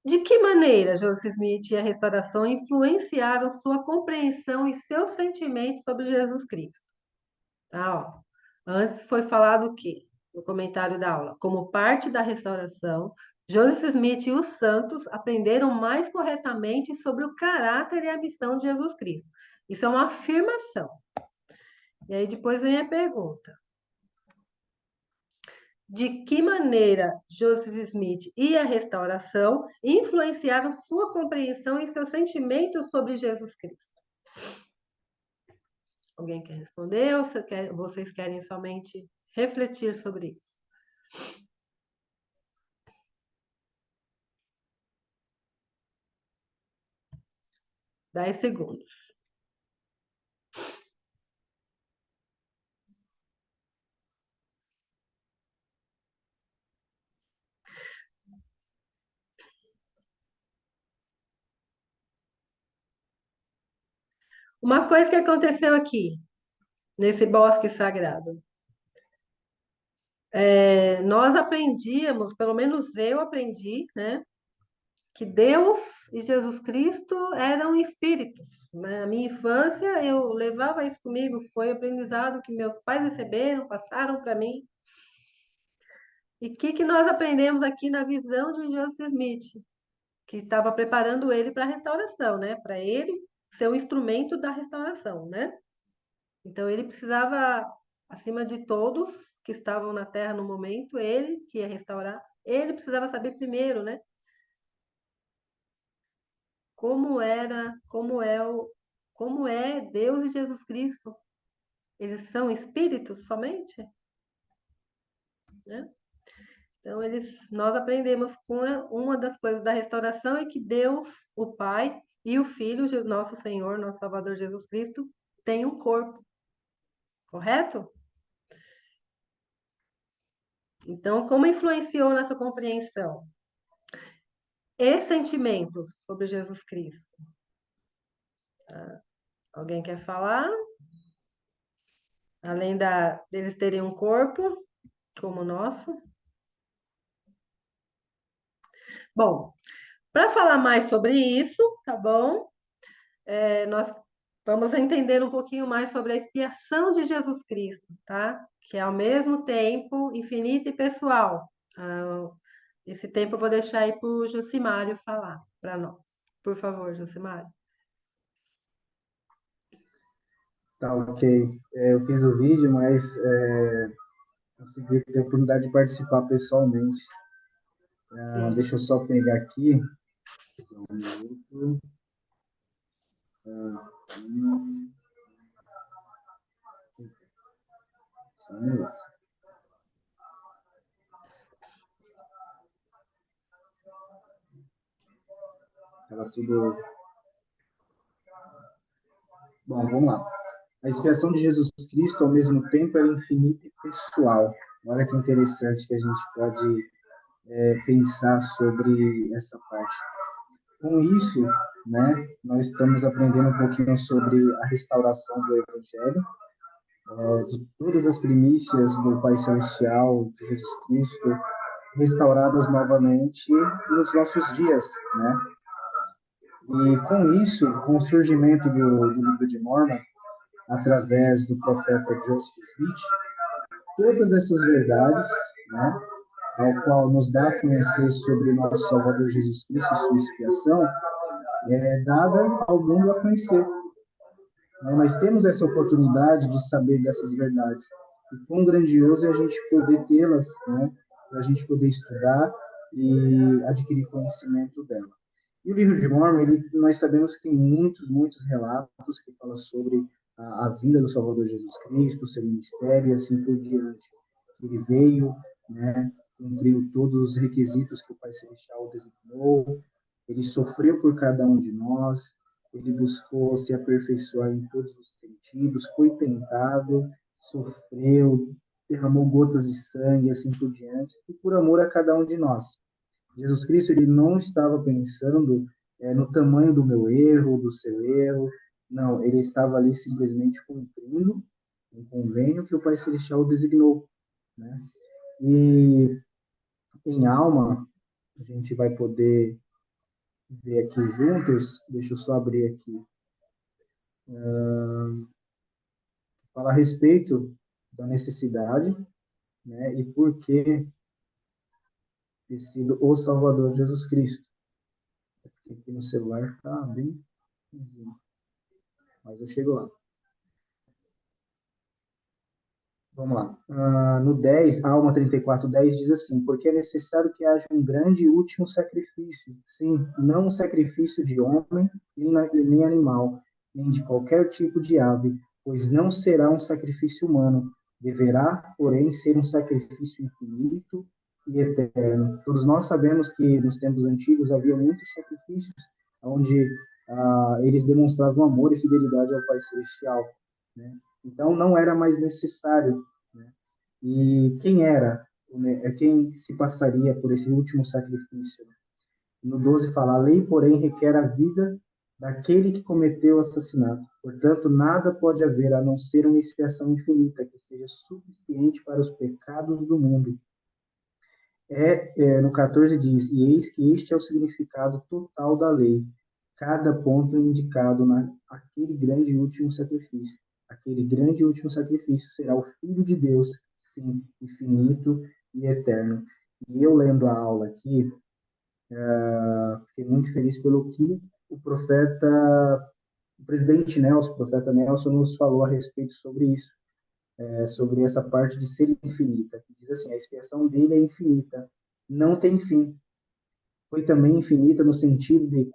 de que maneira Joseph Smith e a restauração influenciaram sua compreensão e seus sentimentos sobre Jesus Cristo? Tá, ó. Antes foi falado o quê? No comentário da aula. Como parte da restauração, Joseph Smith e os santos aprenderam mais corretamente sobre o caráter e a missão de Jesus Cristo. Isso é uma afirmação. E aí depois vem a pergunta: de que maneira Joseph Smith e a restauração influenciaram sua compreensão e seus sentimentos sobre Jesus Cristo? Alguém quer responder ou vocês querem somente refletir sobre isso? 10 segundos. Uma coisa que aconteceu aqui, nesse bosque sagrado. Nós aprendíamos, pelo menos eu aprendi, né, que Deus e Jesus Cristo eram espíritos. Na minha infância, eu levava isso comigo, foi aprendizado que meus pais receberam, passaram para mim. E o que nós aprendemos aqui na visão de Joseph Smith, que estava preparando ele para a restauração, né? Para ele ser o instrumento da restauração, né? Então ele precisava, acima de todos que estavam na Terra no momento, ele que ia restaurar, ele precisava saber primeiro, né? Como é Deus e Jesus Cristo? Eles são espíritos somente, né? Então, nós aprendemos com uma das coisas da restauração é que Deus, o Pai e o Filho, nosso Senhor, nosso Salvador Jesus Cristo, têm um corpo, correto? Então, como influenciou nessa compreensão? E sentimentos sobre Jesus Cristo? Alguém quer falar? Além deles terem um corpo como o nosso? Bom, para falar mais sobre isso, tá bom? Nós vamos entender um pouquinho mais sobre a expiação de Jesus Cristo, tá? Que é ao mesmo tempo infinita e pessoal. Esse tempo eu vou deixar aí para o Jucimário falar para nós. Por favor, Jucimário. Tá, ok. Eu fiz o vídeo, mas consegui ter a oportunidade de participar pessoalmente. Sim. Deixa eu só pegar aqui. Um minuto. Só um minuto. Tava tudo. Bom, vamos lá. A expiação de Jesus Cristo, ao mesmo tempo, é infinita e pessoal. Olha que interessante que a gente pode pensar sobre essa parte. Com isso, né, nós estamos aprendendo um pouquinho sobre a restauração do Evangelho, de todas as primícias do Pai Celestial, de Jesus Cristo, restauradas novamente nos nossos dias, né? E com isso, com o surgimento do livro de Mormon, através do profeta Joseph Smith, todas essas verdades, né, ao qual nos dá a conhecer sobre nosso Salvador Jesus Cristo e sua expiação, é dada ao mundo a conhecer. Nós temos essa oportunidade de saber dessas verdades. E quão grandioso é a gente poder tê-las, né, para a gente poder estudar e adquirir conhecimento dela. E o livro de Mormon, nós sabemos que tem muitos relatos que falam sobre a vinda do Salvador Jesus Cristo, seu ministério e assim por diante. Ele veio, né, cumpriu todos os requisitos que o Pai Celestial designou, ele sofreu por cada um de nós, ele buscou se aperfeiçoar em todos os sentidos, foi tentado, sofreu, derramou gotas de sangue, assim por diante, e por amor a cada um de nós. Jesus Cristo, ele não estava pensando no tamanho do meu erro, do seu erro, não, ele estava ali simplesmente cumprindo um convênio que o Pai Celestial designou, né? E em alma, a gente vai poder ver aqui juntos, deixa eu só abrir aqui, falar a respeito da necessidade, né, e por que ter sido o Salvador Jesus Cristo. Aqui no celular está bem, mas eu chego lá. Vamos lá. No 10, Alma 34:10 diz assim: porque é necessário que haja um grande e último sacrifício. Sim, não um sacrifício de homem, nem animal, nem de qualquer tipo de ave, pois não será um sacrifício humano. Deverá, porém, ser um sacrifício infinito e eterno. Todos nós sabemos que nos tempos antigos havia muitos sacrifícios onde eles demonstravam amor e fidelidade ao Pai Celestial, né? Então, não era mais necessário, né? E quem era, né, quem se passaria por esse último sacrifício? No 12 fala, a lei, porém, requer a vida daquele que cometeu o assassinato. Portanto, nada pode haver a não ser uma expiação infinita que seja suficiente para os pecados do mundo. No 14 diz, e eis que este é o significado total da lei, cada ponto indicado naquele grande e último sacrifício. Aquele grande e último sacrifício será o Filho de Deus, sim, infinito e eterno. E eu lendo a aula aqui, fiquei muito feliz pelo que o presidente Nelson, o profeta Nelson, nos falou a respeito sobre isso, sobre essa parte de ser infinita. Diz assim, a expiação dele é infinita, não tem fim. Foi também infinita no sentido de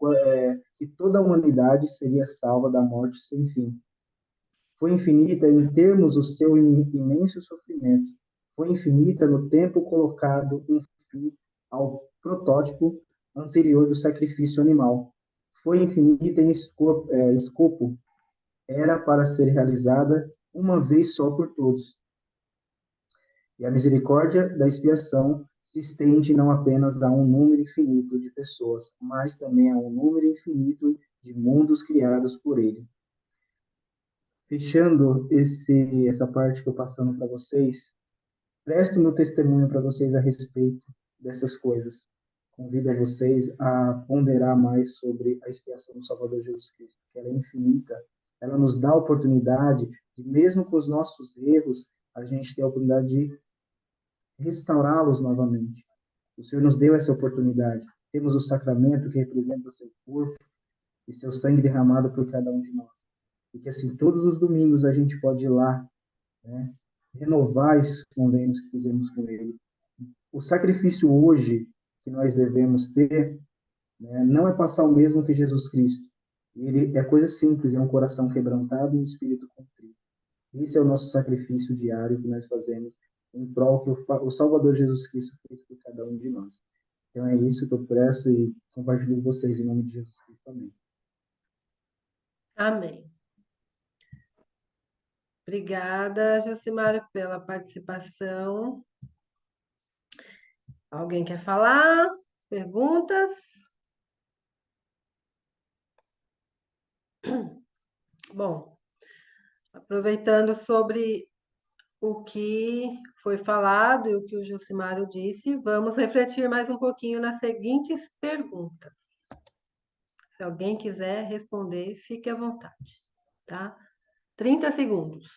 que toda a humanidade seria salva da morte sem fim. Foi infinita em termos do seu imenso sofrimento. Foi infinita no tempo colocado em fim ao protótipo anterior do sacrifício animal. Foi infinita em escopo. Era para ser realizada uma vez só por todos. E a misericórdia da expiação se estende não apenas a um número infinito de pessoas, mas também a um número infinito de mundos criados por ele. Fechando essa parte que eu passando para vocês, presto meu testemunho para vocês a respeito dessas coisas. Convido a vocês a ponderar mais sobre a expiação do Salvador Jesus Cristo, que ela é infinita. Ela nos dá a oportunidade de, mesmo com os nossos erros, a gente ter a oportunidade de restaurá-los novamente. O Senhor nos deu essa oportunidade. Temos o sacramento que representa o seu corpo e seu sangue derramado por cada um de nós. e que assim todos os domingos a gente pode ir lá, né, renovar esses convênios que fizemos com ele. O sacrifício hoje que nós devemos ter, né, não é passar o mesmo que Jesus Cristo. Ele é coisa simples, é um coração quebrantado e um espírito contrito. Esse é o nosso sacrifício diário que nós fazemos em prol que o Salvador Jesus Cristo fez por cada um de nós. Então é isso que eu presto e compartilho com vocês em nome de Jesus Cristo também. Amém. Obrigada, Josimar, pela participação. Alguém quer falar? Perguntas? Bom, aproveitando sobre o que foi falado e o que o Josimar disse, vamos refletir mais um pouquinho nas seguintes perguntas. Se alguém quiser responder, fique à vontade, tá? 30 segundos.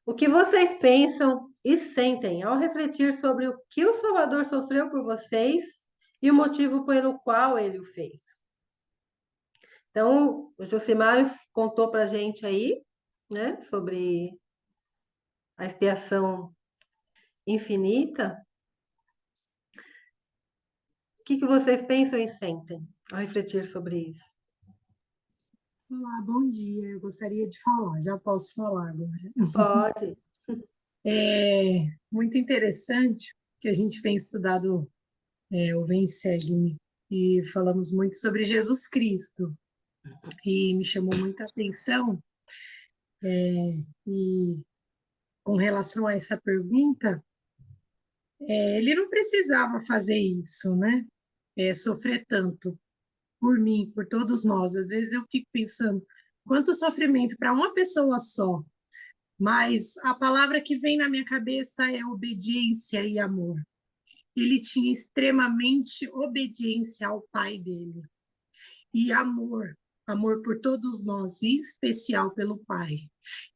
O que vocês pensam e sentem ao refletir sobre o que o Salvador sofreu por vocês e o motivo pelo qual ele o fez? Então, o Josimar contou para a gente aí, né, sobre a expiação infinita. O que vocês pensam e sentem ao refletir sobre isso? Olá, bom dia. Eu gostaria de falar, já posso falar agora. Pode. É muito interessante que a gente vem estudado o Vem Segue-me e falamos muito sobre Jesus Cristo e me chamou muita atenção e com relação a essa pergunta, ele não precisava fazer isso, né? Sofrer tanto por mim, por todos nós. Às vezes eu fico pensando quanto sofrimento para uma pessoa só. Mas a palavra que vem na minha cabeça é obediência e amor. Ele tinha extremamente obediência ao pai dele. E amor, amor por todos nós, em especial pelo pai.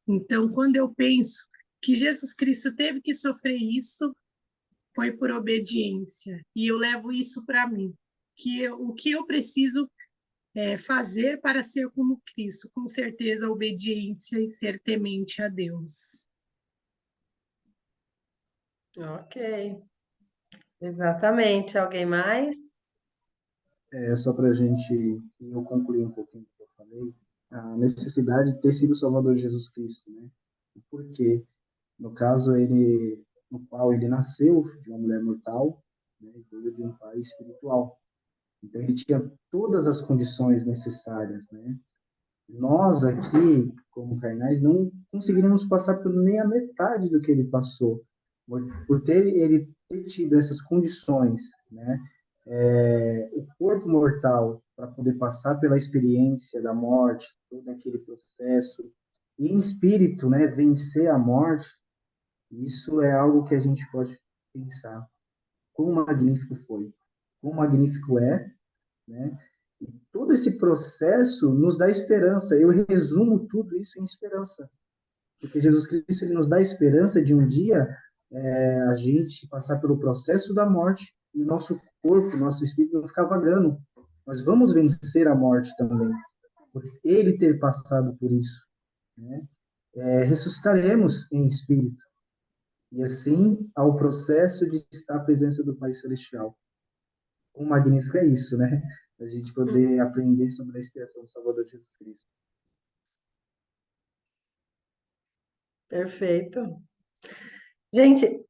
Então, quando eu penso que Jesus Cristo teve que sofrer isso, foi por obediência. E eu levo isso para mim. O que eu preciso fazer para ser como Cristo? Com certeza, obediência e ser temente a Deus. Ok. Exatamente. Alguém mais? Só para a gente, eu concluir um pouquinho do que eu falei, a necessidade de ter sido o Salvador Jesus Cristo, né? Porque, no caso, no qual ele nasceu de uma mulher mortal, né, e veio de um pai espiritual. Então, ele tinha todas as condições necessárias, né? Nós aqui, como carnais, não conseguiríamos passar por nem a metade do que ele passou, por ele ter tido essas condições, né? O corpo mortal para poder passar pela experiência da morte, todo aquele processo, e em espírito, né, vencer a morte, isso é algo que a gente pode pensar. Quão magnífico foi, quão magnífico é, né? E todo esse processo nos dá esperança. Eu resumo tudo isso em esperança, porque Jesus Cristo ele nos dá esperança de um dia a gente passar pelo processo da morte e o nosso corpo, o nosso espírito não ficar vagando. Nós vamos vencer a morte também, por ele ter passado por isso, né? Ressuscitaremos em espírito e assim ao processo de estar à presença do Pai Celestial. O magnífico é isso, né? A gente poder aprender sobre a expiação do Salvador Jesus Cristo. Perfeito. Gente,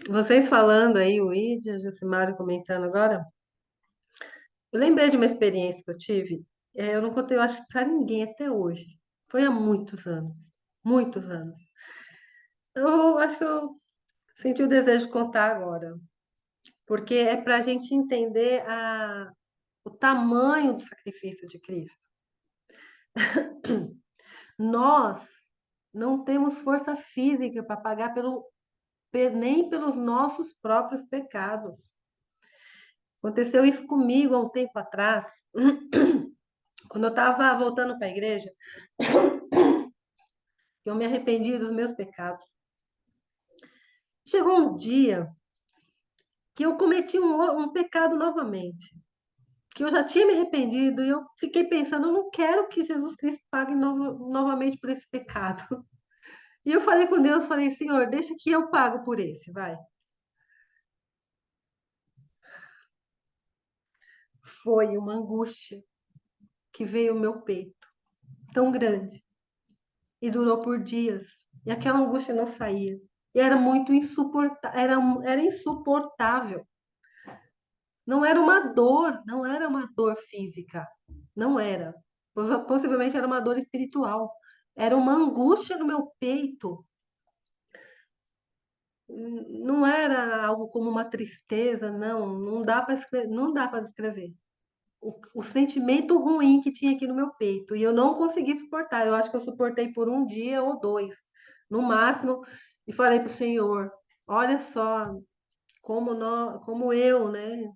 vocês falando aí, o Idia, o Josimar comentando agora, eu lembrei de uma experiência que eu tive, eu não contei, eu acho que para ninguém até hoje. Foi há muitos anos, muitos anos. Eu acho que eu senti o desejo de contar agora, porque é para a gente entender o tamanho do sacrifício de Cristo. Nós não temos força física para pagar nem pelos nossos próprios pecados. Aconteceu isso comigo há um tempo atrás, quando eu estava voltando para a igreja, que eu me arrependi dos meus pecados. Chegou um dia que eu cometi um pecado novamente. que eu já tinha me arrependido e eu fiquei pensando, eu não quero que Jesus Cristo pague novamente por esse pecado. E eu falei com Deus, falei, Senhor, deixa que eu pago por esse, vai. Foi uma angústia que veio ao meu peito, tão grande, e durou por dias. E aquela angústia não saía. E era muito insuportável, era insuportável. Não era uma dor, não era uma dor física, não era. Possivelmente era uma dor espiritual. Era uma angústia no meu peito. Não era algo como uma tristeza, não. Não dá para não dá para descrever. O sentimento ruim que tinha aqui no meu peito. E eu não consegui suportar. Eu acho que eu suportei por um dia ou dois, no máximo. E falei para o Senhor: olha só como eu, né?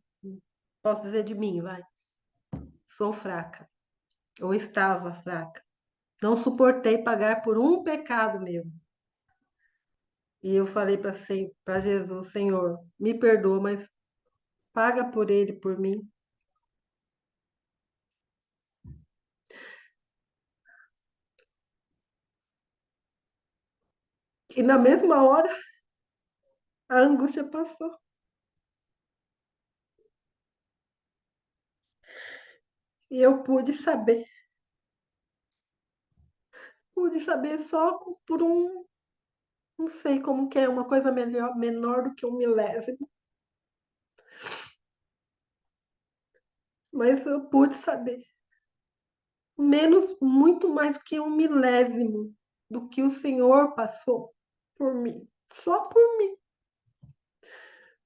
Posso dizer de mim, vai. Sou fraca. Ou estava fraca. Não suportei pagar por um pecado meu. E eu falei para Jesus: Senhor, me perdoa, mas paga por ele, por mim. E na mesma hora, a angústia passou. E eu pude saber só por não sei como que é, uma coisa menor do que um milésimo. Mas eu pude saber. Menos, muito mais que um milésimo do que o Senhor passou por mim. Só por mim.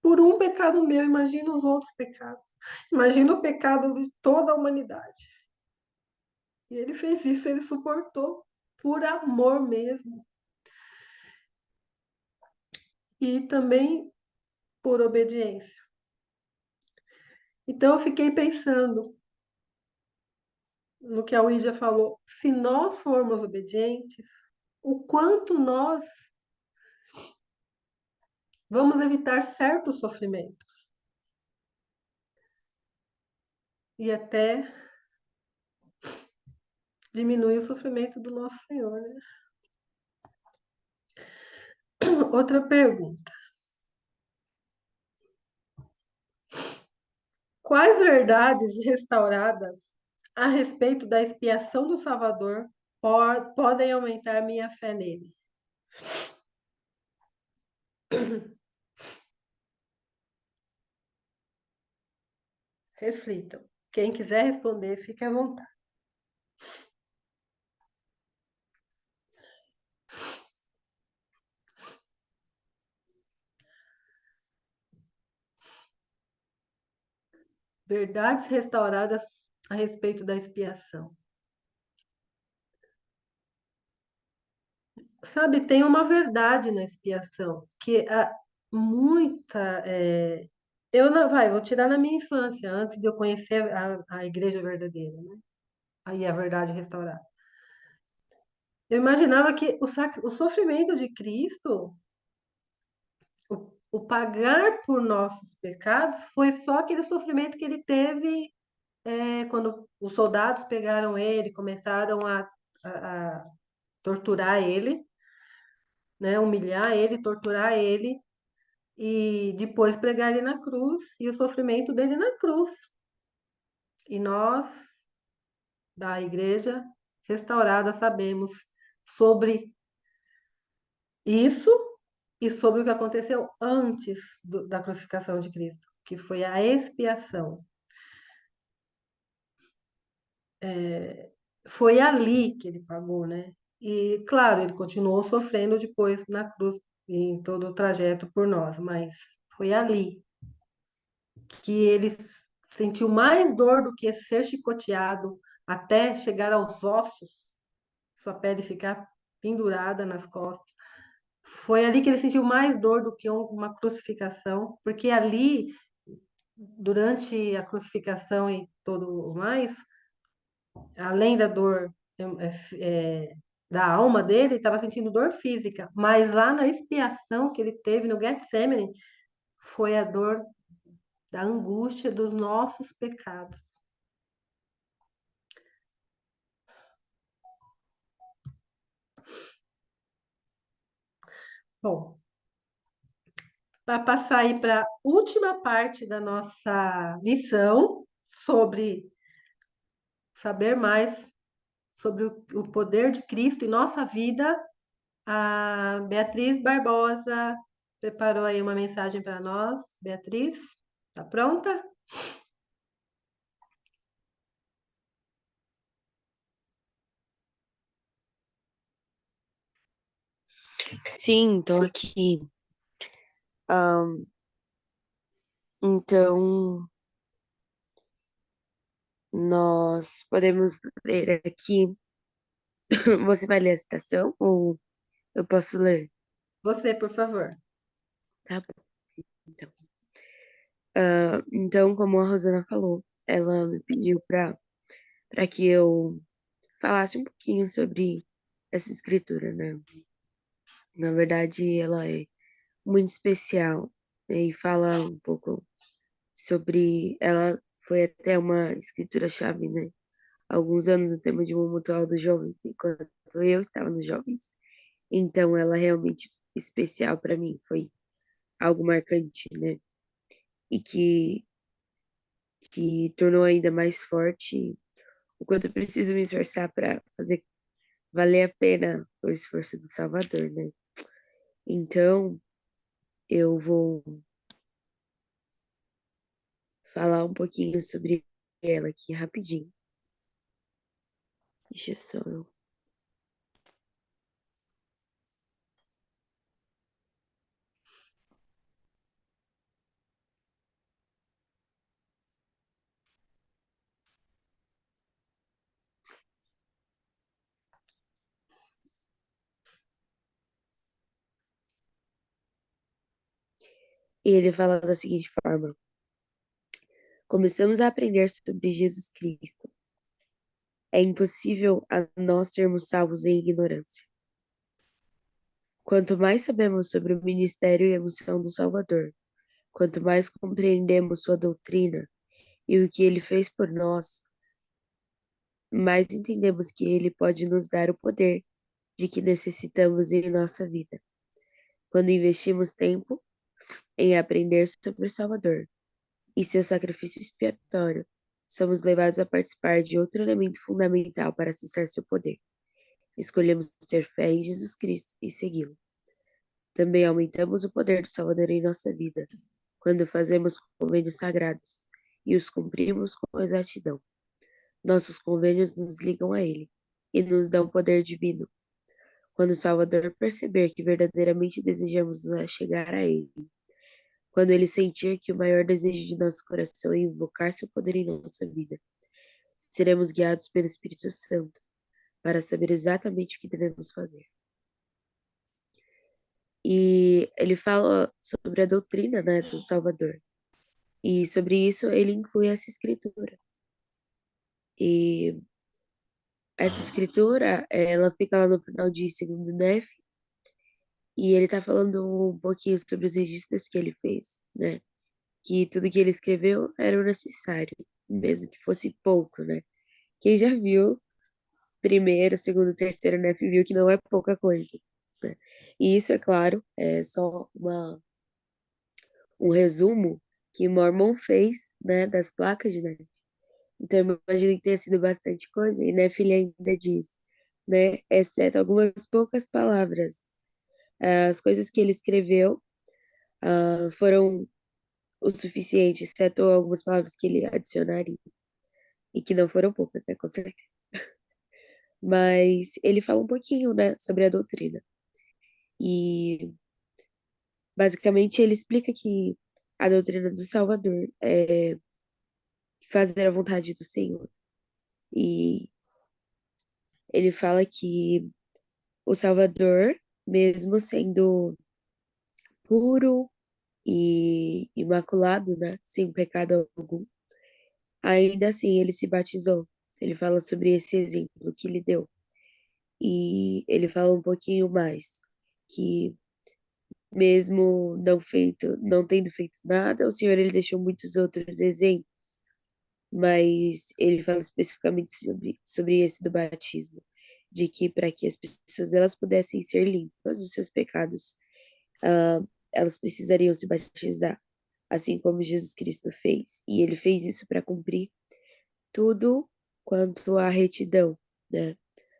Por um pecado meu, imagina os outros pecados. Imagina o pecado de toda a humanidade. E ele fez isso, ele suportou por amor mesmo. E também por obediência. Então eu fiquei pensando no que a Ouija falou. Se nós formos obedientes, o quanto nós vamos evitar certos sofrimentos. E até diminuir o sofrimento do nosso Senhor, né? Outra pergunta. Quais verdades restauradas a respeito da expiação do Salvador podem aumentar minha fé nele? Reflitam. Quem quiser responder, fique à vontade. Verdades restauradas a respeito da expiação. Sabe, tem uma verdade na expiação, que muita. Eu não, vou tirar na minha infância, antes de eu conhecer a igreja verdadeira, né? Aí a verdade restaurada. Eu imaginava que o sofrimento de Cristo, o pagar por nossos pecados, foi só aquele sofrimento que ele teve quando os soldados pegaram ele, começaram a torturar ele, né? Humilhar ele, torturar ele, e depois pregar ele na cruz, e o sofrimento dele na cruz. E nós, da igreja restaurada, sabemos sobre isso e sobre o que aconteceu antes da crucificação de Cristo, que foi a expiação. Foi ali que ele pagou, né? E, claro, ele continuou sofrendo depois na cruz, em todo o trajeto por nós, mas foi ali que ele sentiu mais dor do que ser chicoteado até chegar aos ossos, sua pele ficar pendurada nas costas. Foi ali que ele sentiu mais dor do que uma crucificação, porque ali, durante a crucificação e tudo o mais, além da dor da alma dele, estava sentindo dor física, mas lá na expiação que ele teve no Getsemane, foi a dor da angústia dos nossos pecados. Bom, para passar aí para a última parte da nossa lição sobre saber mais sobre o poder de Cristo em nossa vida, a Beatriz Barbosa preparou aí uma mensagem para nós. Beatriz, tá pronta? Sim, estou aqui. Então, nós podemos ler aqui. Você vai ler a citação ou eu posso ler? Você, por favor. Tá bom. Então, como a Rosana falou, ela me pediu para que eu falasse um pouquinho sobre essa escritura, né? Na verdade, ela é muito especial, né? E fala um pouco sobre. Ela foi até uma escritura-chave, né? Há alguns anos no tema de uma mutual dos jovens, enquanto eu estava nos jovens. Então, ela é realmente especial para mim, foi algo marcante, né? E que tornou ainda mais forte o quanto eu preciso me esforçar para fazer valer a pena o esforço do Salvador, né? Então, eu vou falar um pouquinho sobre ela aqui rapidinho. Deixa eu só. E ele fala da seguinte forma: começamos a aprender sobre Jesus Cristo. É impossível a nós sermos salvos em ignorância. Quanto mais sabemos sobre o ministério e a missão do Salvador, quanto mais compreendemos sua doutrina e o que ele fez por nós, mais entendemos que ele pode nos dar o poder de que necessitamos em nossa vida. Quando investimos tempo em aprender sobre o Salvador e seu sacrifício expiatório, somos levados a participar de outro elemento fundamental para acessar seu poder. Escolhemos ter fé em Jesus Cristo e segui-lo. Também aumentamos o poder do Salvador em nossa vida, quando fazemos convênios sagrados e os cumprimos com exatidão. Nossos convênios nos ligam a Ele e nos dão poder divino. Quando o Salvador perceber que verdadeiramente desejamos chegar a Ele, quando Ele sentir que o maior desejo de nosso coração é invocar seu poder em nossa vida, seremos guiados pelo Espírito Santo para saber exatamente o que devemos fazer. E ele fala sobre a doutrina, né, do Salvador. E sobre isso ele inclui essa escritura. E essa escritura, ela fica lá no final de 2 Nef, e ele tá falando um pouquinho sobre os registros que ele fez, né? Que tudo que ele escreveu era o necessário, mesmo que fosse pouco, né? Quem já viu primeiro, segundo, terceiro Nef viu que não é pouca coisa, né? E isso, é claro, é só um resumo que Mormon fez, né, das placas de neve. Então, eu imagino que tenha sido bastante coisa. E Nefe ainda diz, né, exceto algumas poucas palavras. As coisas que ele escreveu foram o suficiente, exceto algumas palavras que ele adicionaria. E que não foram poucas, né, com certeza. Mas ele fala um pouquinho, né, sobre a doutrina. E, basicamente, ele explica que a doutrina do Salvador é fazer a vontade do Senhor. E ele fala que o Salvador, mesmo sendo puro e imaculado, né, sem pecado algum, ainda assim ele se batizou. Ele fala sobre esse exemplo que ele deu. E ele fala um pouquinho mais, que mesmo não tendo feito nada, o Senhor ele deixou muitos outros exemplos, mas ele fala especificamente sobre esse do batismo, de que para que as pessoas elas pudessem ser limpas dos seus pecados, elas precisariam se batizar, assim como Jesus Cristo fez. E ele fez isso para cumprir tudo quanto à retidão, né?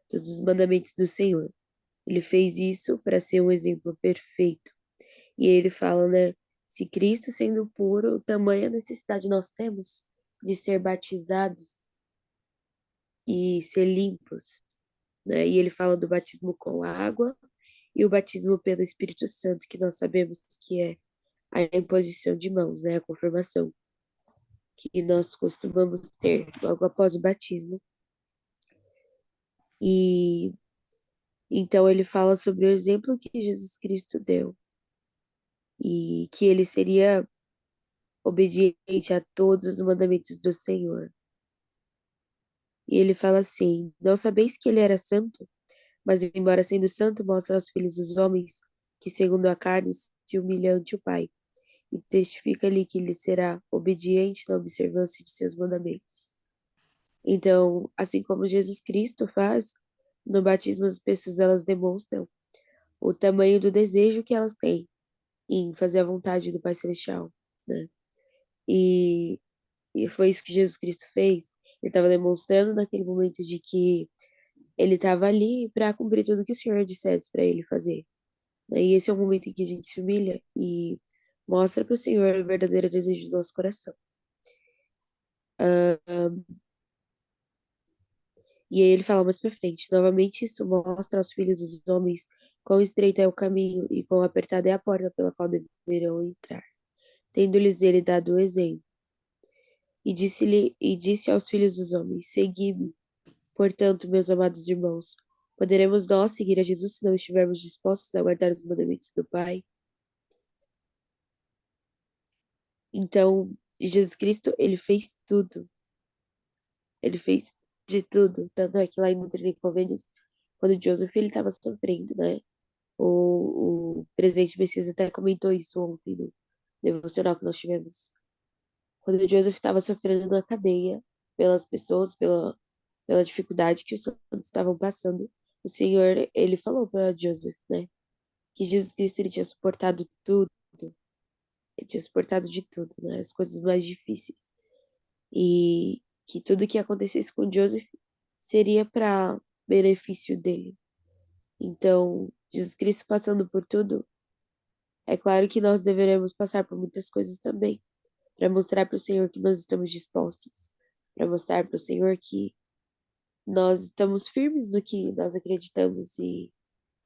Todos os mandamentos do Senhor. Ele fez isso para ser um exemplo perfeito. E ele fala, né? Se Cristo sendo puro, tamanha necessidade nós temos de ser batizados e ser limpos, né? E ele fala do batismo com água e o batismo pelo Espírito Santo, que nós sabemos que é a imposição de mãos, né? A confirmação que nós costumamos ter logo após o batismo. E então ele fala sobre o exemplo que Jesus Cristo deu e que ele seria obediente a todos os mandamentos do Senhor. E ele fala assim: não sabeis que ele era santo, mas embora sendo santo, mostra aos filhos dos homens que, segundo a carne, se humilha ante o Pai, e testifica-lhe que lhe será obediente na observância de seus mandamentos. Então, assim como Jesus Cristo faz, no batismo as pessoas elas demonstram o tamanho do desejo que elas têm em fazer a vontade do Pai Celestial, né? E, e foi isso que Jesus Cristo fez. Ele estava demonstrando naquele momento de que ele estava ali para cumprir tudo que o Senhor dissesse para ele fazer. E esse é o momento em que a gente se humilha e mostra para o Senhor o verdadeiro desejo do nosso coração. E aí ele fala mais para frente: novamente isso mostra aos filhos dos homens quão estreito é o caminho e quão apertada é a porta pela qual deverão entrar. Tendo-lhes ele dado o exemplo. E disse aos filhos dos homens: segui-me. Portanto, meus amados irmãos, poderemos nós seguir a Jesus se não estivermos dispostos a guardar os mandamentos do Pai? Então, Jesus Cristo, ele fez tudo. Ele fez de tudo. Tanto é que lá em Doutrina e Convênios, quando Joseph ele estava sofrendo, né? O presidente Messias até comentou isso ontem no devocional que nós tivemos. Quando o Joseph estava sofrendo na cadeia pelas pessoas, pela dificuldade que os santos estavam passando, o Senhor, ele falou para Joseph, né? Que Jesus Cristo ele tinha suportado tudo. Ele tinha suportado de tudo, né? As coisas mais difíceis. E que tudo que acontecesse com Joseph seria para benefício dele. Então, Jesus Cristo passando por tudo, é claro que nós deveremos passar por muitas coisas também, para mostrar para o Senhor que nós estamos dispostos, para mostrar para o Senhor que nós estamos firmes no que nós acreditamos e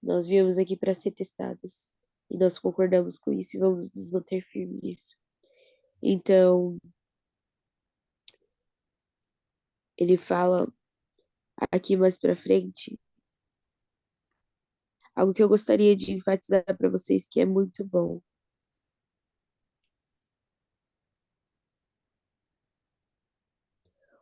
nós viemos aqui para ser testados. E nós concordamos com isso e vamos nos manter firmes nisso. Então, ele fala aqui mais para frente algo que eu gostaria de enfatizar para vocês que é muito bom.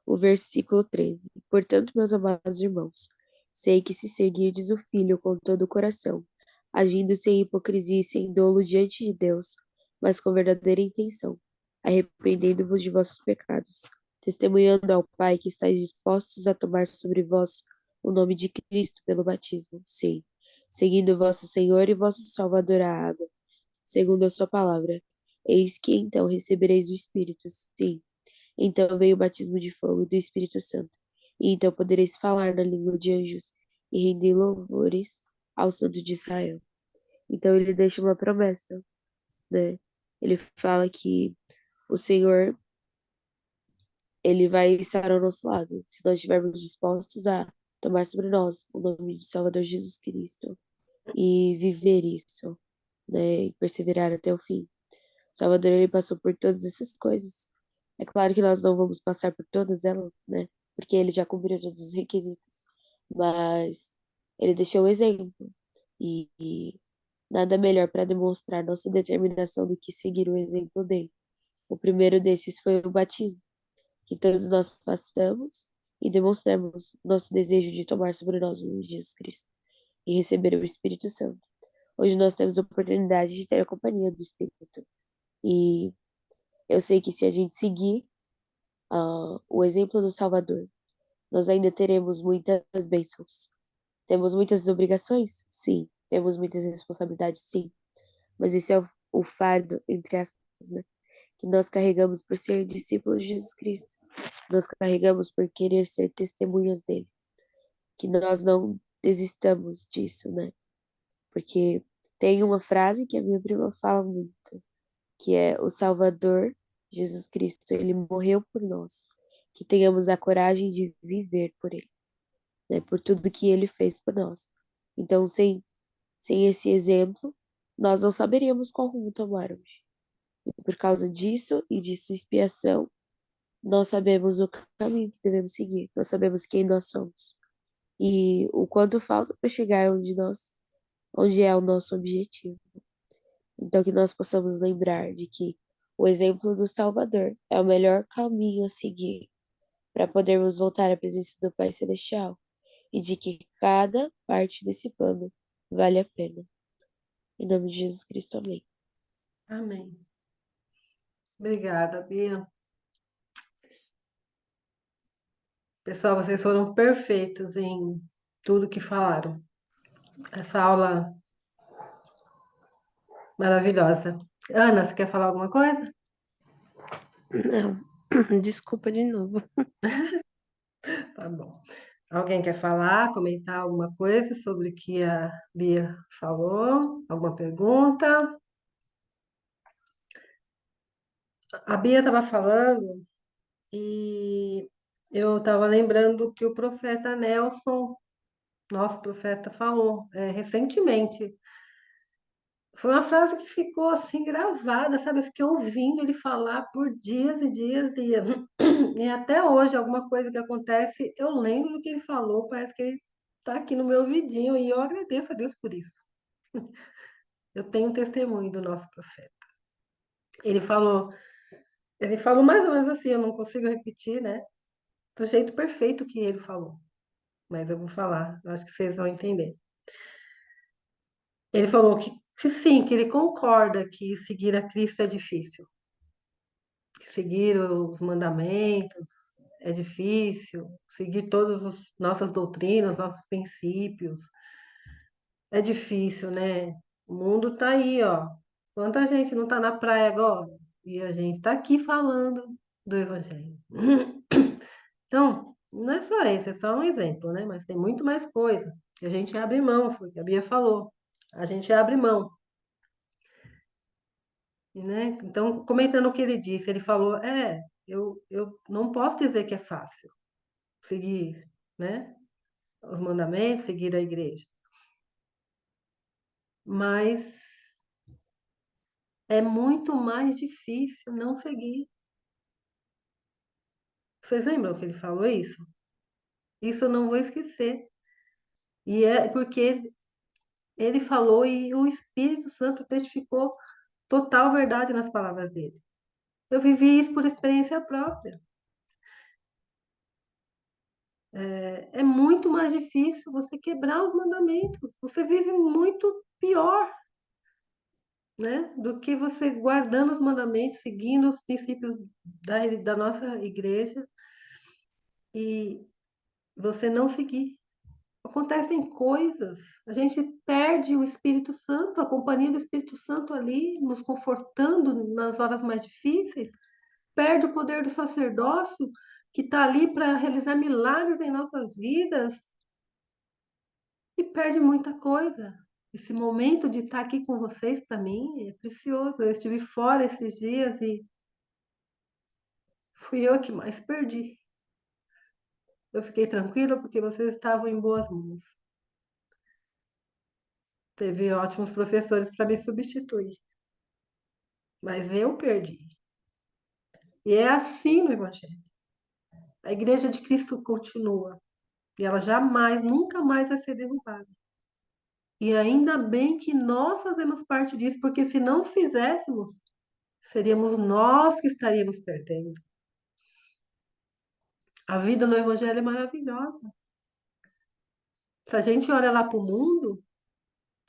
O versículo 13. Portanto, meus amados irmãos, sei que se seguirdes o Filho com todo o coração, agindo sem hipocrisia e sem dolo diante de Deus, mas com verdadeira intenção, arrependendo-vos de vossos pecados, testemunhando ao Pai que estáis dispostos a tomar sobre vós o nome de Cristo pelo batismo, sim, seguindo vosso Senhor e vosso Salvador a água, segundo a sua palavra. Eis que então recebereis o Espírito, sim. Então veio o batismo de fogo e do Espírito Santo. E então podereis falar na língua de anjos e render louvores ao Santo de Israel. Então ele deixa uma promessa, né? Ele fala que o Senhor, ele vai estar ao nosso lado, se nós estivermos dispostos a tomar sobre nós o nome de Salvador Jesus Cristo e viver isso, né? E perseverar até o fim. O Salvador, ele passou por todas essas coisas. É claro que nós não vamos passar por todas elas, né? Porque ele já cumpriu todos os requisitos. Mas ele deixou o exemplo. E nada melhor para demonstrar nossa determinação do que seguir o exemplo dele. O primeiro desses foi o batismo, que todos nós passamos e demonstramos nosso desejo de tomar sobre nós o nome de Jesus Cristo e receber o Espírito Santo. Hoje nós temos a oportunidade de ter a companhia do Espírito. E eu sei que se a gente seguir o exemplo do Salvador, nós ainda teremos muitas bênçãos. Temos muitas obrigações? Sim. Temos muitas responsabilidades? Sim. mas esse é o fardo, entre aspas, né? Que nós carregamos por ser discípulos de Jesus Cristo. Nós carregamos por querer ser testemunhas dele. Que nós não desistamos disso, né? Porque tem uma frase que a minha prima fala muito, que é o Salvador, Jesus Cristo, ele morreu por nós. Que tenhamos a coragem de viver por ele, né? Por tudo que ele fez por nós. Então, sem esse exemplo, nós não saberíamos qual rumo tomarmos. E por causa disso e de sua expiação, nós sabemos o caminho que devemos seguir. Nós sabemos quem nós somos. E o quanto falta para chegar onde é o nosso objetivo. Então, que nós possamos lembrar de que o exemplo do Salvador é o melhor caminho a seguir para podermos voltar à presença do Pai Celestial e de que cada parte desse plano vale a pena. Em nome de Jesus Cristo, amém. Amém. Obrigada, Bia. Pessoal, vocês foram perfeitos em tudo que falaram. Essa aula maravilhosa. Ana, você quer falar alguma coisa? Não, desculpa de novo. Tá bom. Alguém quer falar, comentar alguma coisa sobre o que a Bia falou? Alguma pergunta? A Bia estava falando e eu estava lembrando que o profeta Nelson, nosso profeta, falou recentemente. Foi uma frase que ficou assim gravada, sabe? Eu fiquei ouvindo ele falar por dias e dias e e até hoje, alguma coisa que acontece, eu lembro do que ele falou, parece que ele está aqui no meu ouvidinho e eu agradeço a Deus por isso. Eu tenho testemunho do nosso profeta. Ele falou, ele falou mais ou menos assim, eu não consigo repetir, né? Do jeito perfeito que ele falou, mas eu vou falar, eu acho que vocês vão entender. Ele falou que sim, que ele concorda que seguir a Cristo é difícil. Seguir os mandamentos é difícil, seguir todas as nossas doutrinas, nossos princípios, é difícil, né? O mundo tá aí, ó. Quanta gente não tá na praia agora? E a gente tá aqui falando do Evangelho. Então, não é só esse, é só um exemplo, né? Mas tem muito mais coisa. Que a gente abre mão, foi o que a Bia falou. A gente abre mão. Né? Então, comentando o que ele disse, ele falou: eu não posso dizer que é fácil seguir, né, os mandamentos, seguir a igreja, mas é muito mais difícil não seguir. Vocês lembram que ele falou isso? Isso eu não vou esquecer. E é porque ele falou e o Espírito Santo testificou total verdade nas palavras dele. Eu vivi isso por experiência própria. É muito mais difícil você quebrar os mandamentos. Você vive muito pior, né, do que você guardando os mandamentos, seguindo os princípios da nossa igreja e você não seguir. Acontecem coisas, a gente perde o Espírito Santo, a companhia do Espírito Santo ali, nos confortando nas horas mais difíceis, perde o poder do sacerdócio, que está ali para realizar milagres em nossas vidas, e perde muita coisa. Esse momento de estar aqui com vocês, para mim, é precioso. Eu estive fora esses dias e fui eu que mais perdi. Eu fiquei tranquila porque vocês estavam em boas mãos. Teve ótimos professores para me substituir. Mas eu perdi. E é assim no Evangelho. A Igreja de Cristo continua. E ela jamais, nunca mais vai ser derrubada. E ainda bem que nós fazemos parte disso, porque se não fizéssemos, seríamos nós que estaríamos perdendo. A vida no Evangelho é maravilhosa. Se a gente olha lá para o mundo,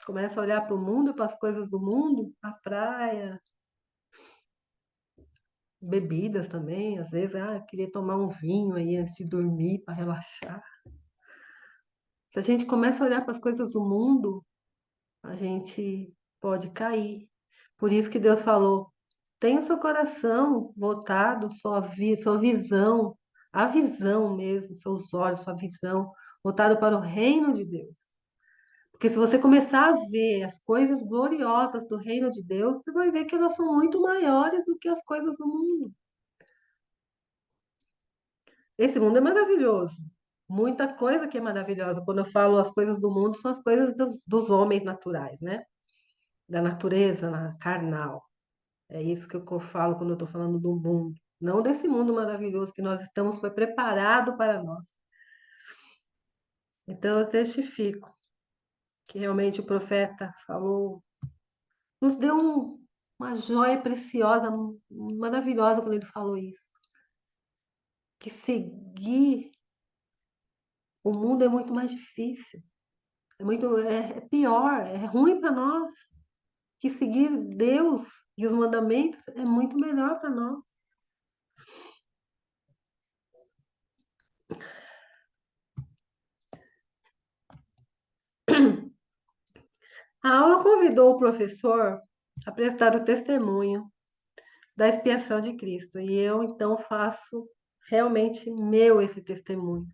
começa a olhar para o mundo, para as coisas do mundo, a praia, bebidas também, às vezes, eu queria tomar um vinho aí antes de dormir para relaxar. Se a gente começa a olhar para as coisas do mundo, a gente pode cair Por isso que Deus falou: tenha o seu coração voltado, sua visão, a visão mesmo, seus olhos, sua visão, voltado para o reino de Deus. Porque se você começar a ver as coisas gloriosas do reino de Deus, você vai ver que elas são muito maiores do que as coisas do mundo. Esse mundo é maravilhoso. Muita coisa que é maravilhosa. Quando eu falo as coisas do mundo, são as coisas dos homens naturais, né? Da natureza carnal. É isso que eu falo quando eu estou falando do mundo. Não desse mundo maravilhoso que nós estamos, foi preparado para nós. Então eu testifico que realmente o profeta falou, nos deu uma joia preciosa, maravilhosa quando ele falou isso. Que seguir o mundo é muito mais difícil, é pior, é ruim para nós. Que seguir Deus e os mandamentos é muito melhor para nós. A aula convidou o professor a prestar o testemunho da expiação de Cristo, e eu então faço realmente meu esse testemunho.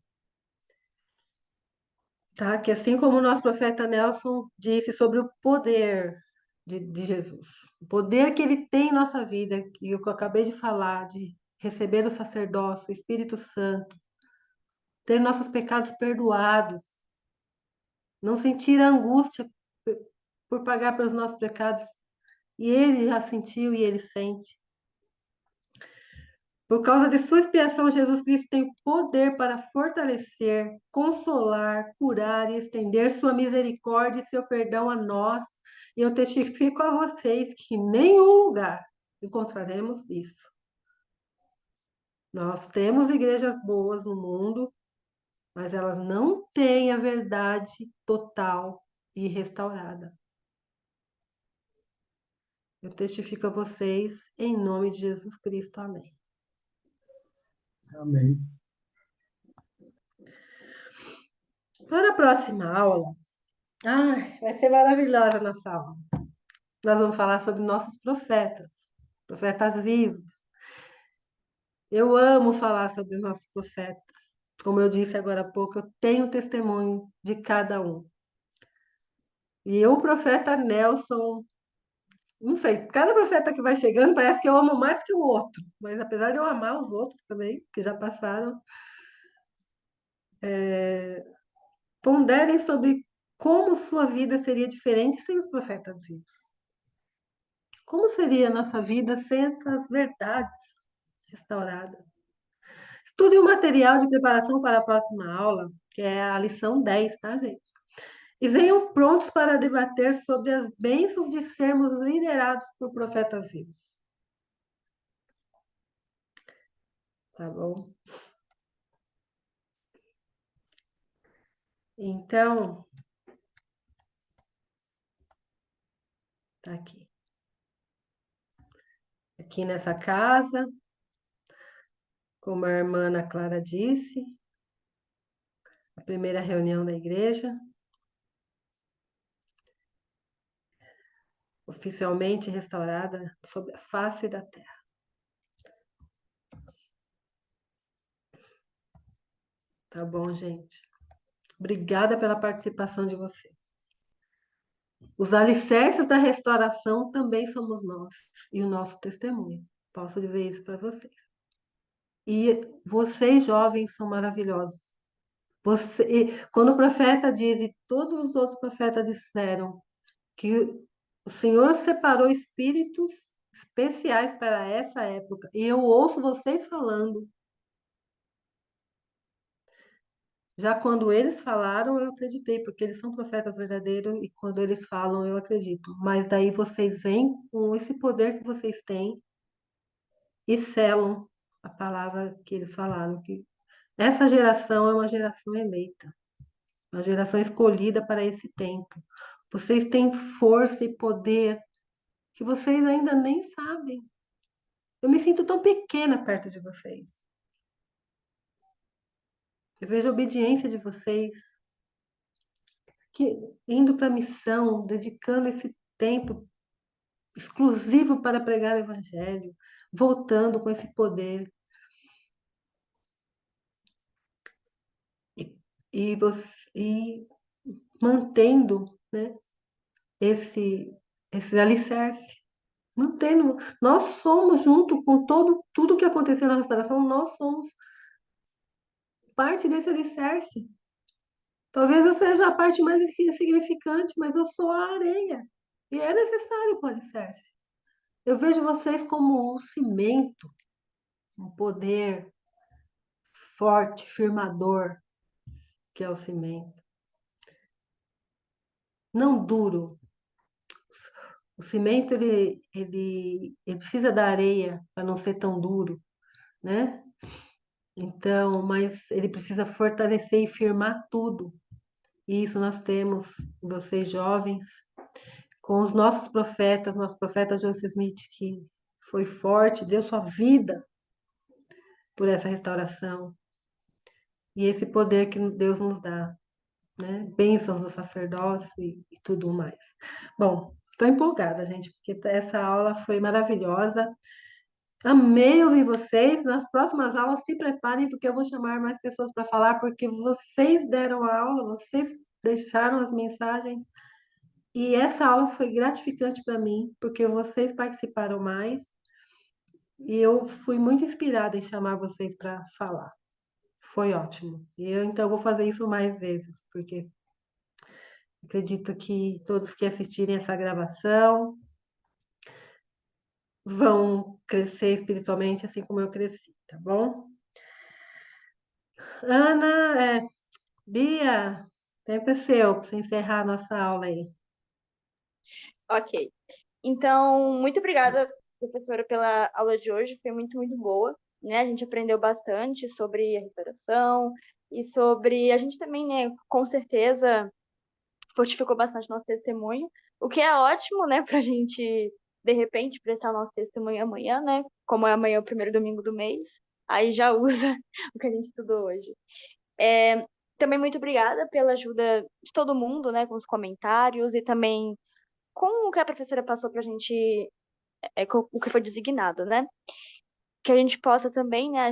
Tá? Que assim como o nosso profeta Nelson disse sobre o poder de Jesus, o poder que ele tem em nossa vida, que eu acabei de falar, de receber o sacerdócio, o Espírito Santo, ter nossos pecados perdoados, não sentir a angústia por pagar pelos nossos pecados, e ele já sentiu e ele sente. Por causa de sua expiação, Jesus Cristo tem poder para fortalecer, consolar, curar e estender sua misericórdia e seu perdão a nós. E eu testifico a vocês que em nenhum lugar encontraremos isso. Nós temos igrejas boas no mundo, mas elas não têm a verdade total e restaurada. Eu testifico a vocês em nome de Jesus Cristo. Amém. Amém. Para a próxima aula, vai ser maravilhosa a nossa aula. Nós vamos falar sobre nossos profetas, profetas vivos. Eu amo falar sobre nossos profetas. Como eu disse agora há pouco, eu tenho testemunho de cada um. E o profeta Nelson, não sei, cada profeta que vai chegando parece que eu amo mais que o outro. Mas apesar de eu amar os outros também, que já passaram, ponderem sobre como sua vida seria diferente sem os profetas vivos. Como seria a nossa vida sem essas verdades restauradas? Estude o material de preparação para a próxima aula, que é a lição 10, tá, gente? E venham prontos para debater sobre as bênçãos de sermos liderados por profetas vivos. Tá bom? Então, tá aqui. Aqui nessa casa, como a irmã Ana Clara disse, a primeira reunião da igreja, oficialmente restaurada sobre a face da terra. Tá bom, gente? Obrigada pela participação de vocês. Os alicerces da restauração também somos nós e o nosso testemunho. Posso dizer isso para vocês. E vocês, jovens, são maravilhosos. Quando o profeta diz, e todos os outros profetas disseram, que o Senhor separou espíritos especiais para essa época, e eu ouço vocês falando. Já quando eles falaram, eu acreditei, porque eles são profetas verdadeiros e quando eles falam, eu acredito. Mas daí vocês vêm com esse poder que vocês têm e selam a palavra que eles falaram, que essa geração é uma geração eleita, uma geração escolhida para esse tempo. Vocês têm força e poder que vocês ainda nem sabem. Eu me sinto tão pequena perto de vocês. Eu vejo a obediência de vocês, que indo para a missão, dedicando esse tempo exclusivo para pregar o evangelho, voltando com esse poder. E mantendo, né, esse alicerce. Mantendo. Nós somos, junto com tudo que aconteceu na restauração, nós somos parte desse alicerce. Talvez eu seja a parte mais insignificante, mas eu sou a areia. E é necessário o alicerce. Eu vejo vocês como o cimento, um poder forte, firmador, que é o cimento. Não duro. O cimento, ele precisa da areia para não ser tão duro, né? Então, mas ele precisa fortalecer e firmar tudo. E isso nós temos, vocês jovens, com os nossos profetas, nosso profeta Joseph Smith, que foi forte, deu sua vida por essa restauração. E esse poder que Deus nos dá, né? Bênçãos do sacerdócio e tudo mais. Bom, estou empolgada, gente, porque essa aula foi maravilhosa. Amei ouvir vocês. Nas próximas aulas, se preparem, porque eu vou chamar mais pessoas para falar, porque vocês deram a aula, vocês deixaram as mensagens. E essa aula foi gratificante para mim, porque vocês participaram mais. E eu fui muito inspirada em chamar vocês para falar. Foi ótimo. Então, eu vou fazer isso mais vezes, porque acredito que todos que assistirem essa gravação vão crescer espiritualmente, assim como eu cresci, tá bom? Ana, Bia, tempo é seu para você encerrar a nossa aula aí. Ok. Então, muito obrigada, professora, pela aula de hoje. Foi muito, muito boa, né? A gente aprendeu bastante sobre a restauração e sobre... A gente também, né, com certeza, fortificou bastante nosso testemunho, o que é ótimo, né, pra gente, de repente, prestar nosso testemunho amanhã, né? Como é amanhã o primeiro domingo do mês, aí já usa o que a gente estudou hoje. Também muito obrigada pela ajuda de todo mundo, né, com os comentários e também com o que a professora passou pra gente, com o que foi designado, né? Que a gente possa também, né,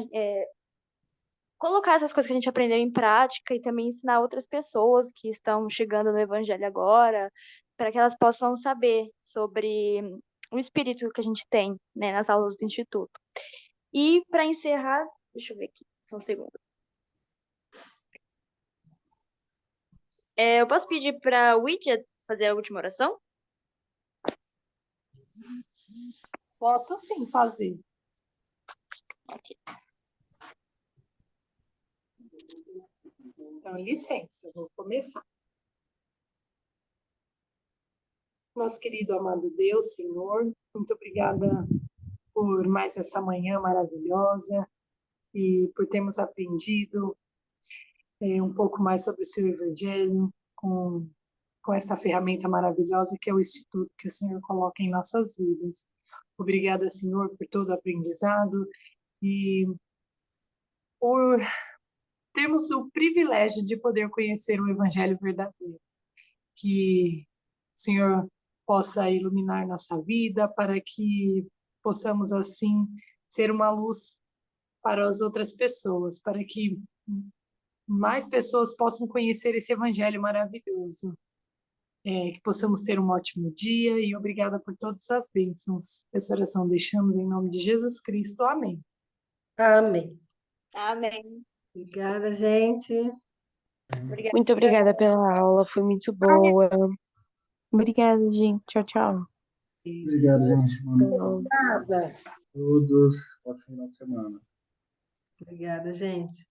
colocar essas coisas que a gente aprendeu em prática e também ensinar outras pessoas que estão chegando no Evangelho agora, para que elas possam saber sobre o espírito que a gente tem, né, nas aulas do Instituto. E para encerrar, deixa eu ver aqui, só um segundo. Eu posso pedir para a Widia fazer a última oração? Posso sim fazer. Ok. Então, licença, eu vou começar. Nosso querido amado Deus, Senhor, muito obrigada por mais essa manhã maravilhosa e por termos aprendido um pouco mais sobre o seu Evangelho com essa ferramenta maravilhosa que é o Instituto que o Senhor coloca em nossas vidas. Obrigada, Senhor, por todo o aprendizado e por termos o privilégio de poder conhecer o Evangelho verdadeiro. Que o Senhor possa iluminar nossa vida para que possamos, assim, ser uma luz para as outras pessoas, para que mais pessoas possam conhecer esse Evangelho maravilhoso. Que possamos ter um ótimo dia e obrigada por todas as bênçãos. Essa oração deixamos em nome de Jesus Cristo. Amém. Amém. Amém. Obrigada, gente. Obrigada. Muito obrigada pela aula, foi muito boa. Obrigada, gente. Tchau, tchau. Obrigado, gente. Boa noite Nada. a todos. Ótimo final de semana. Obrigada, gente.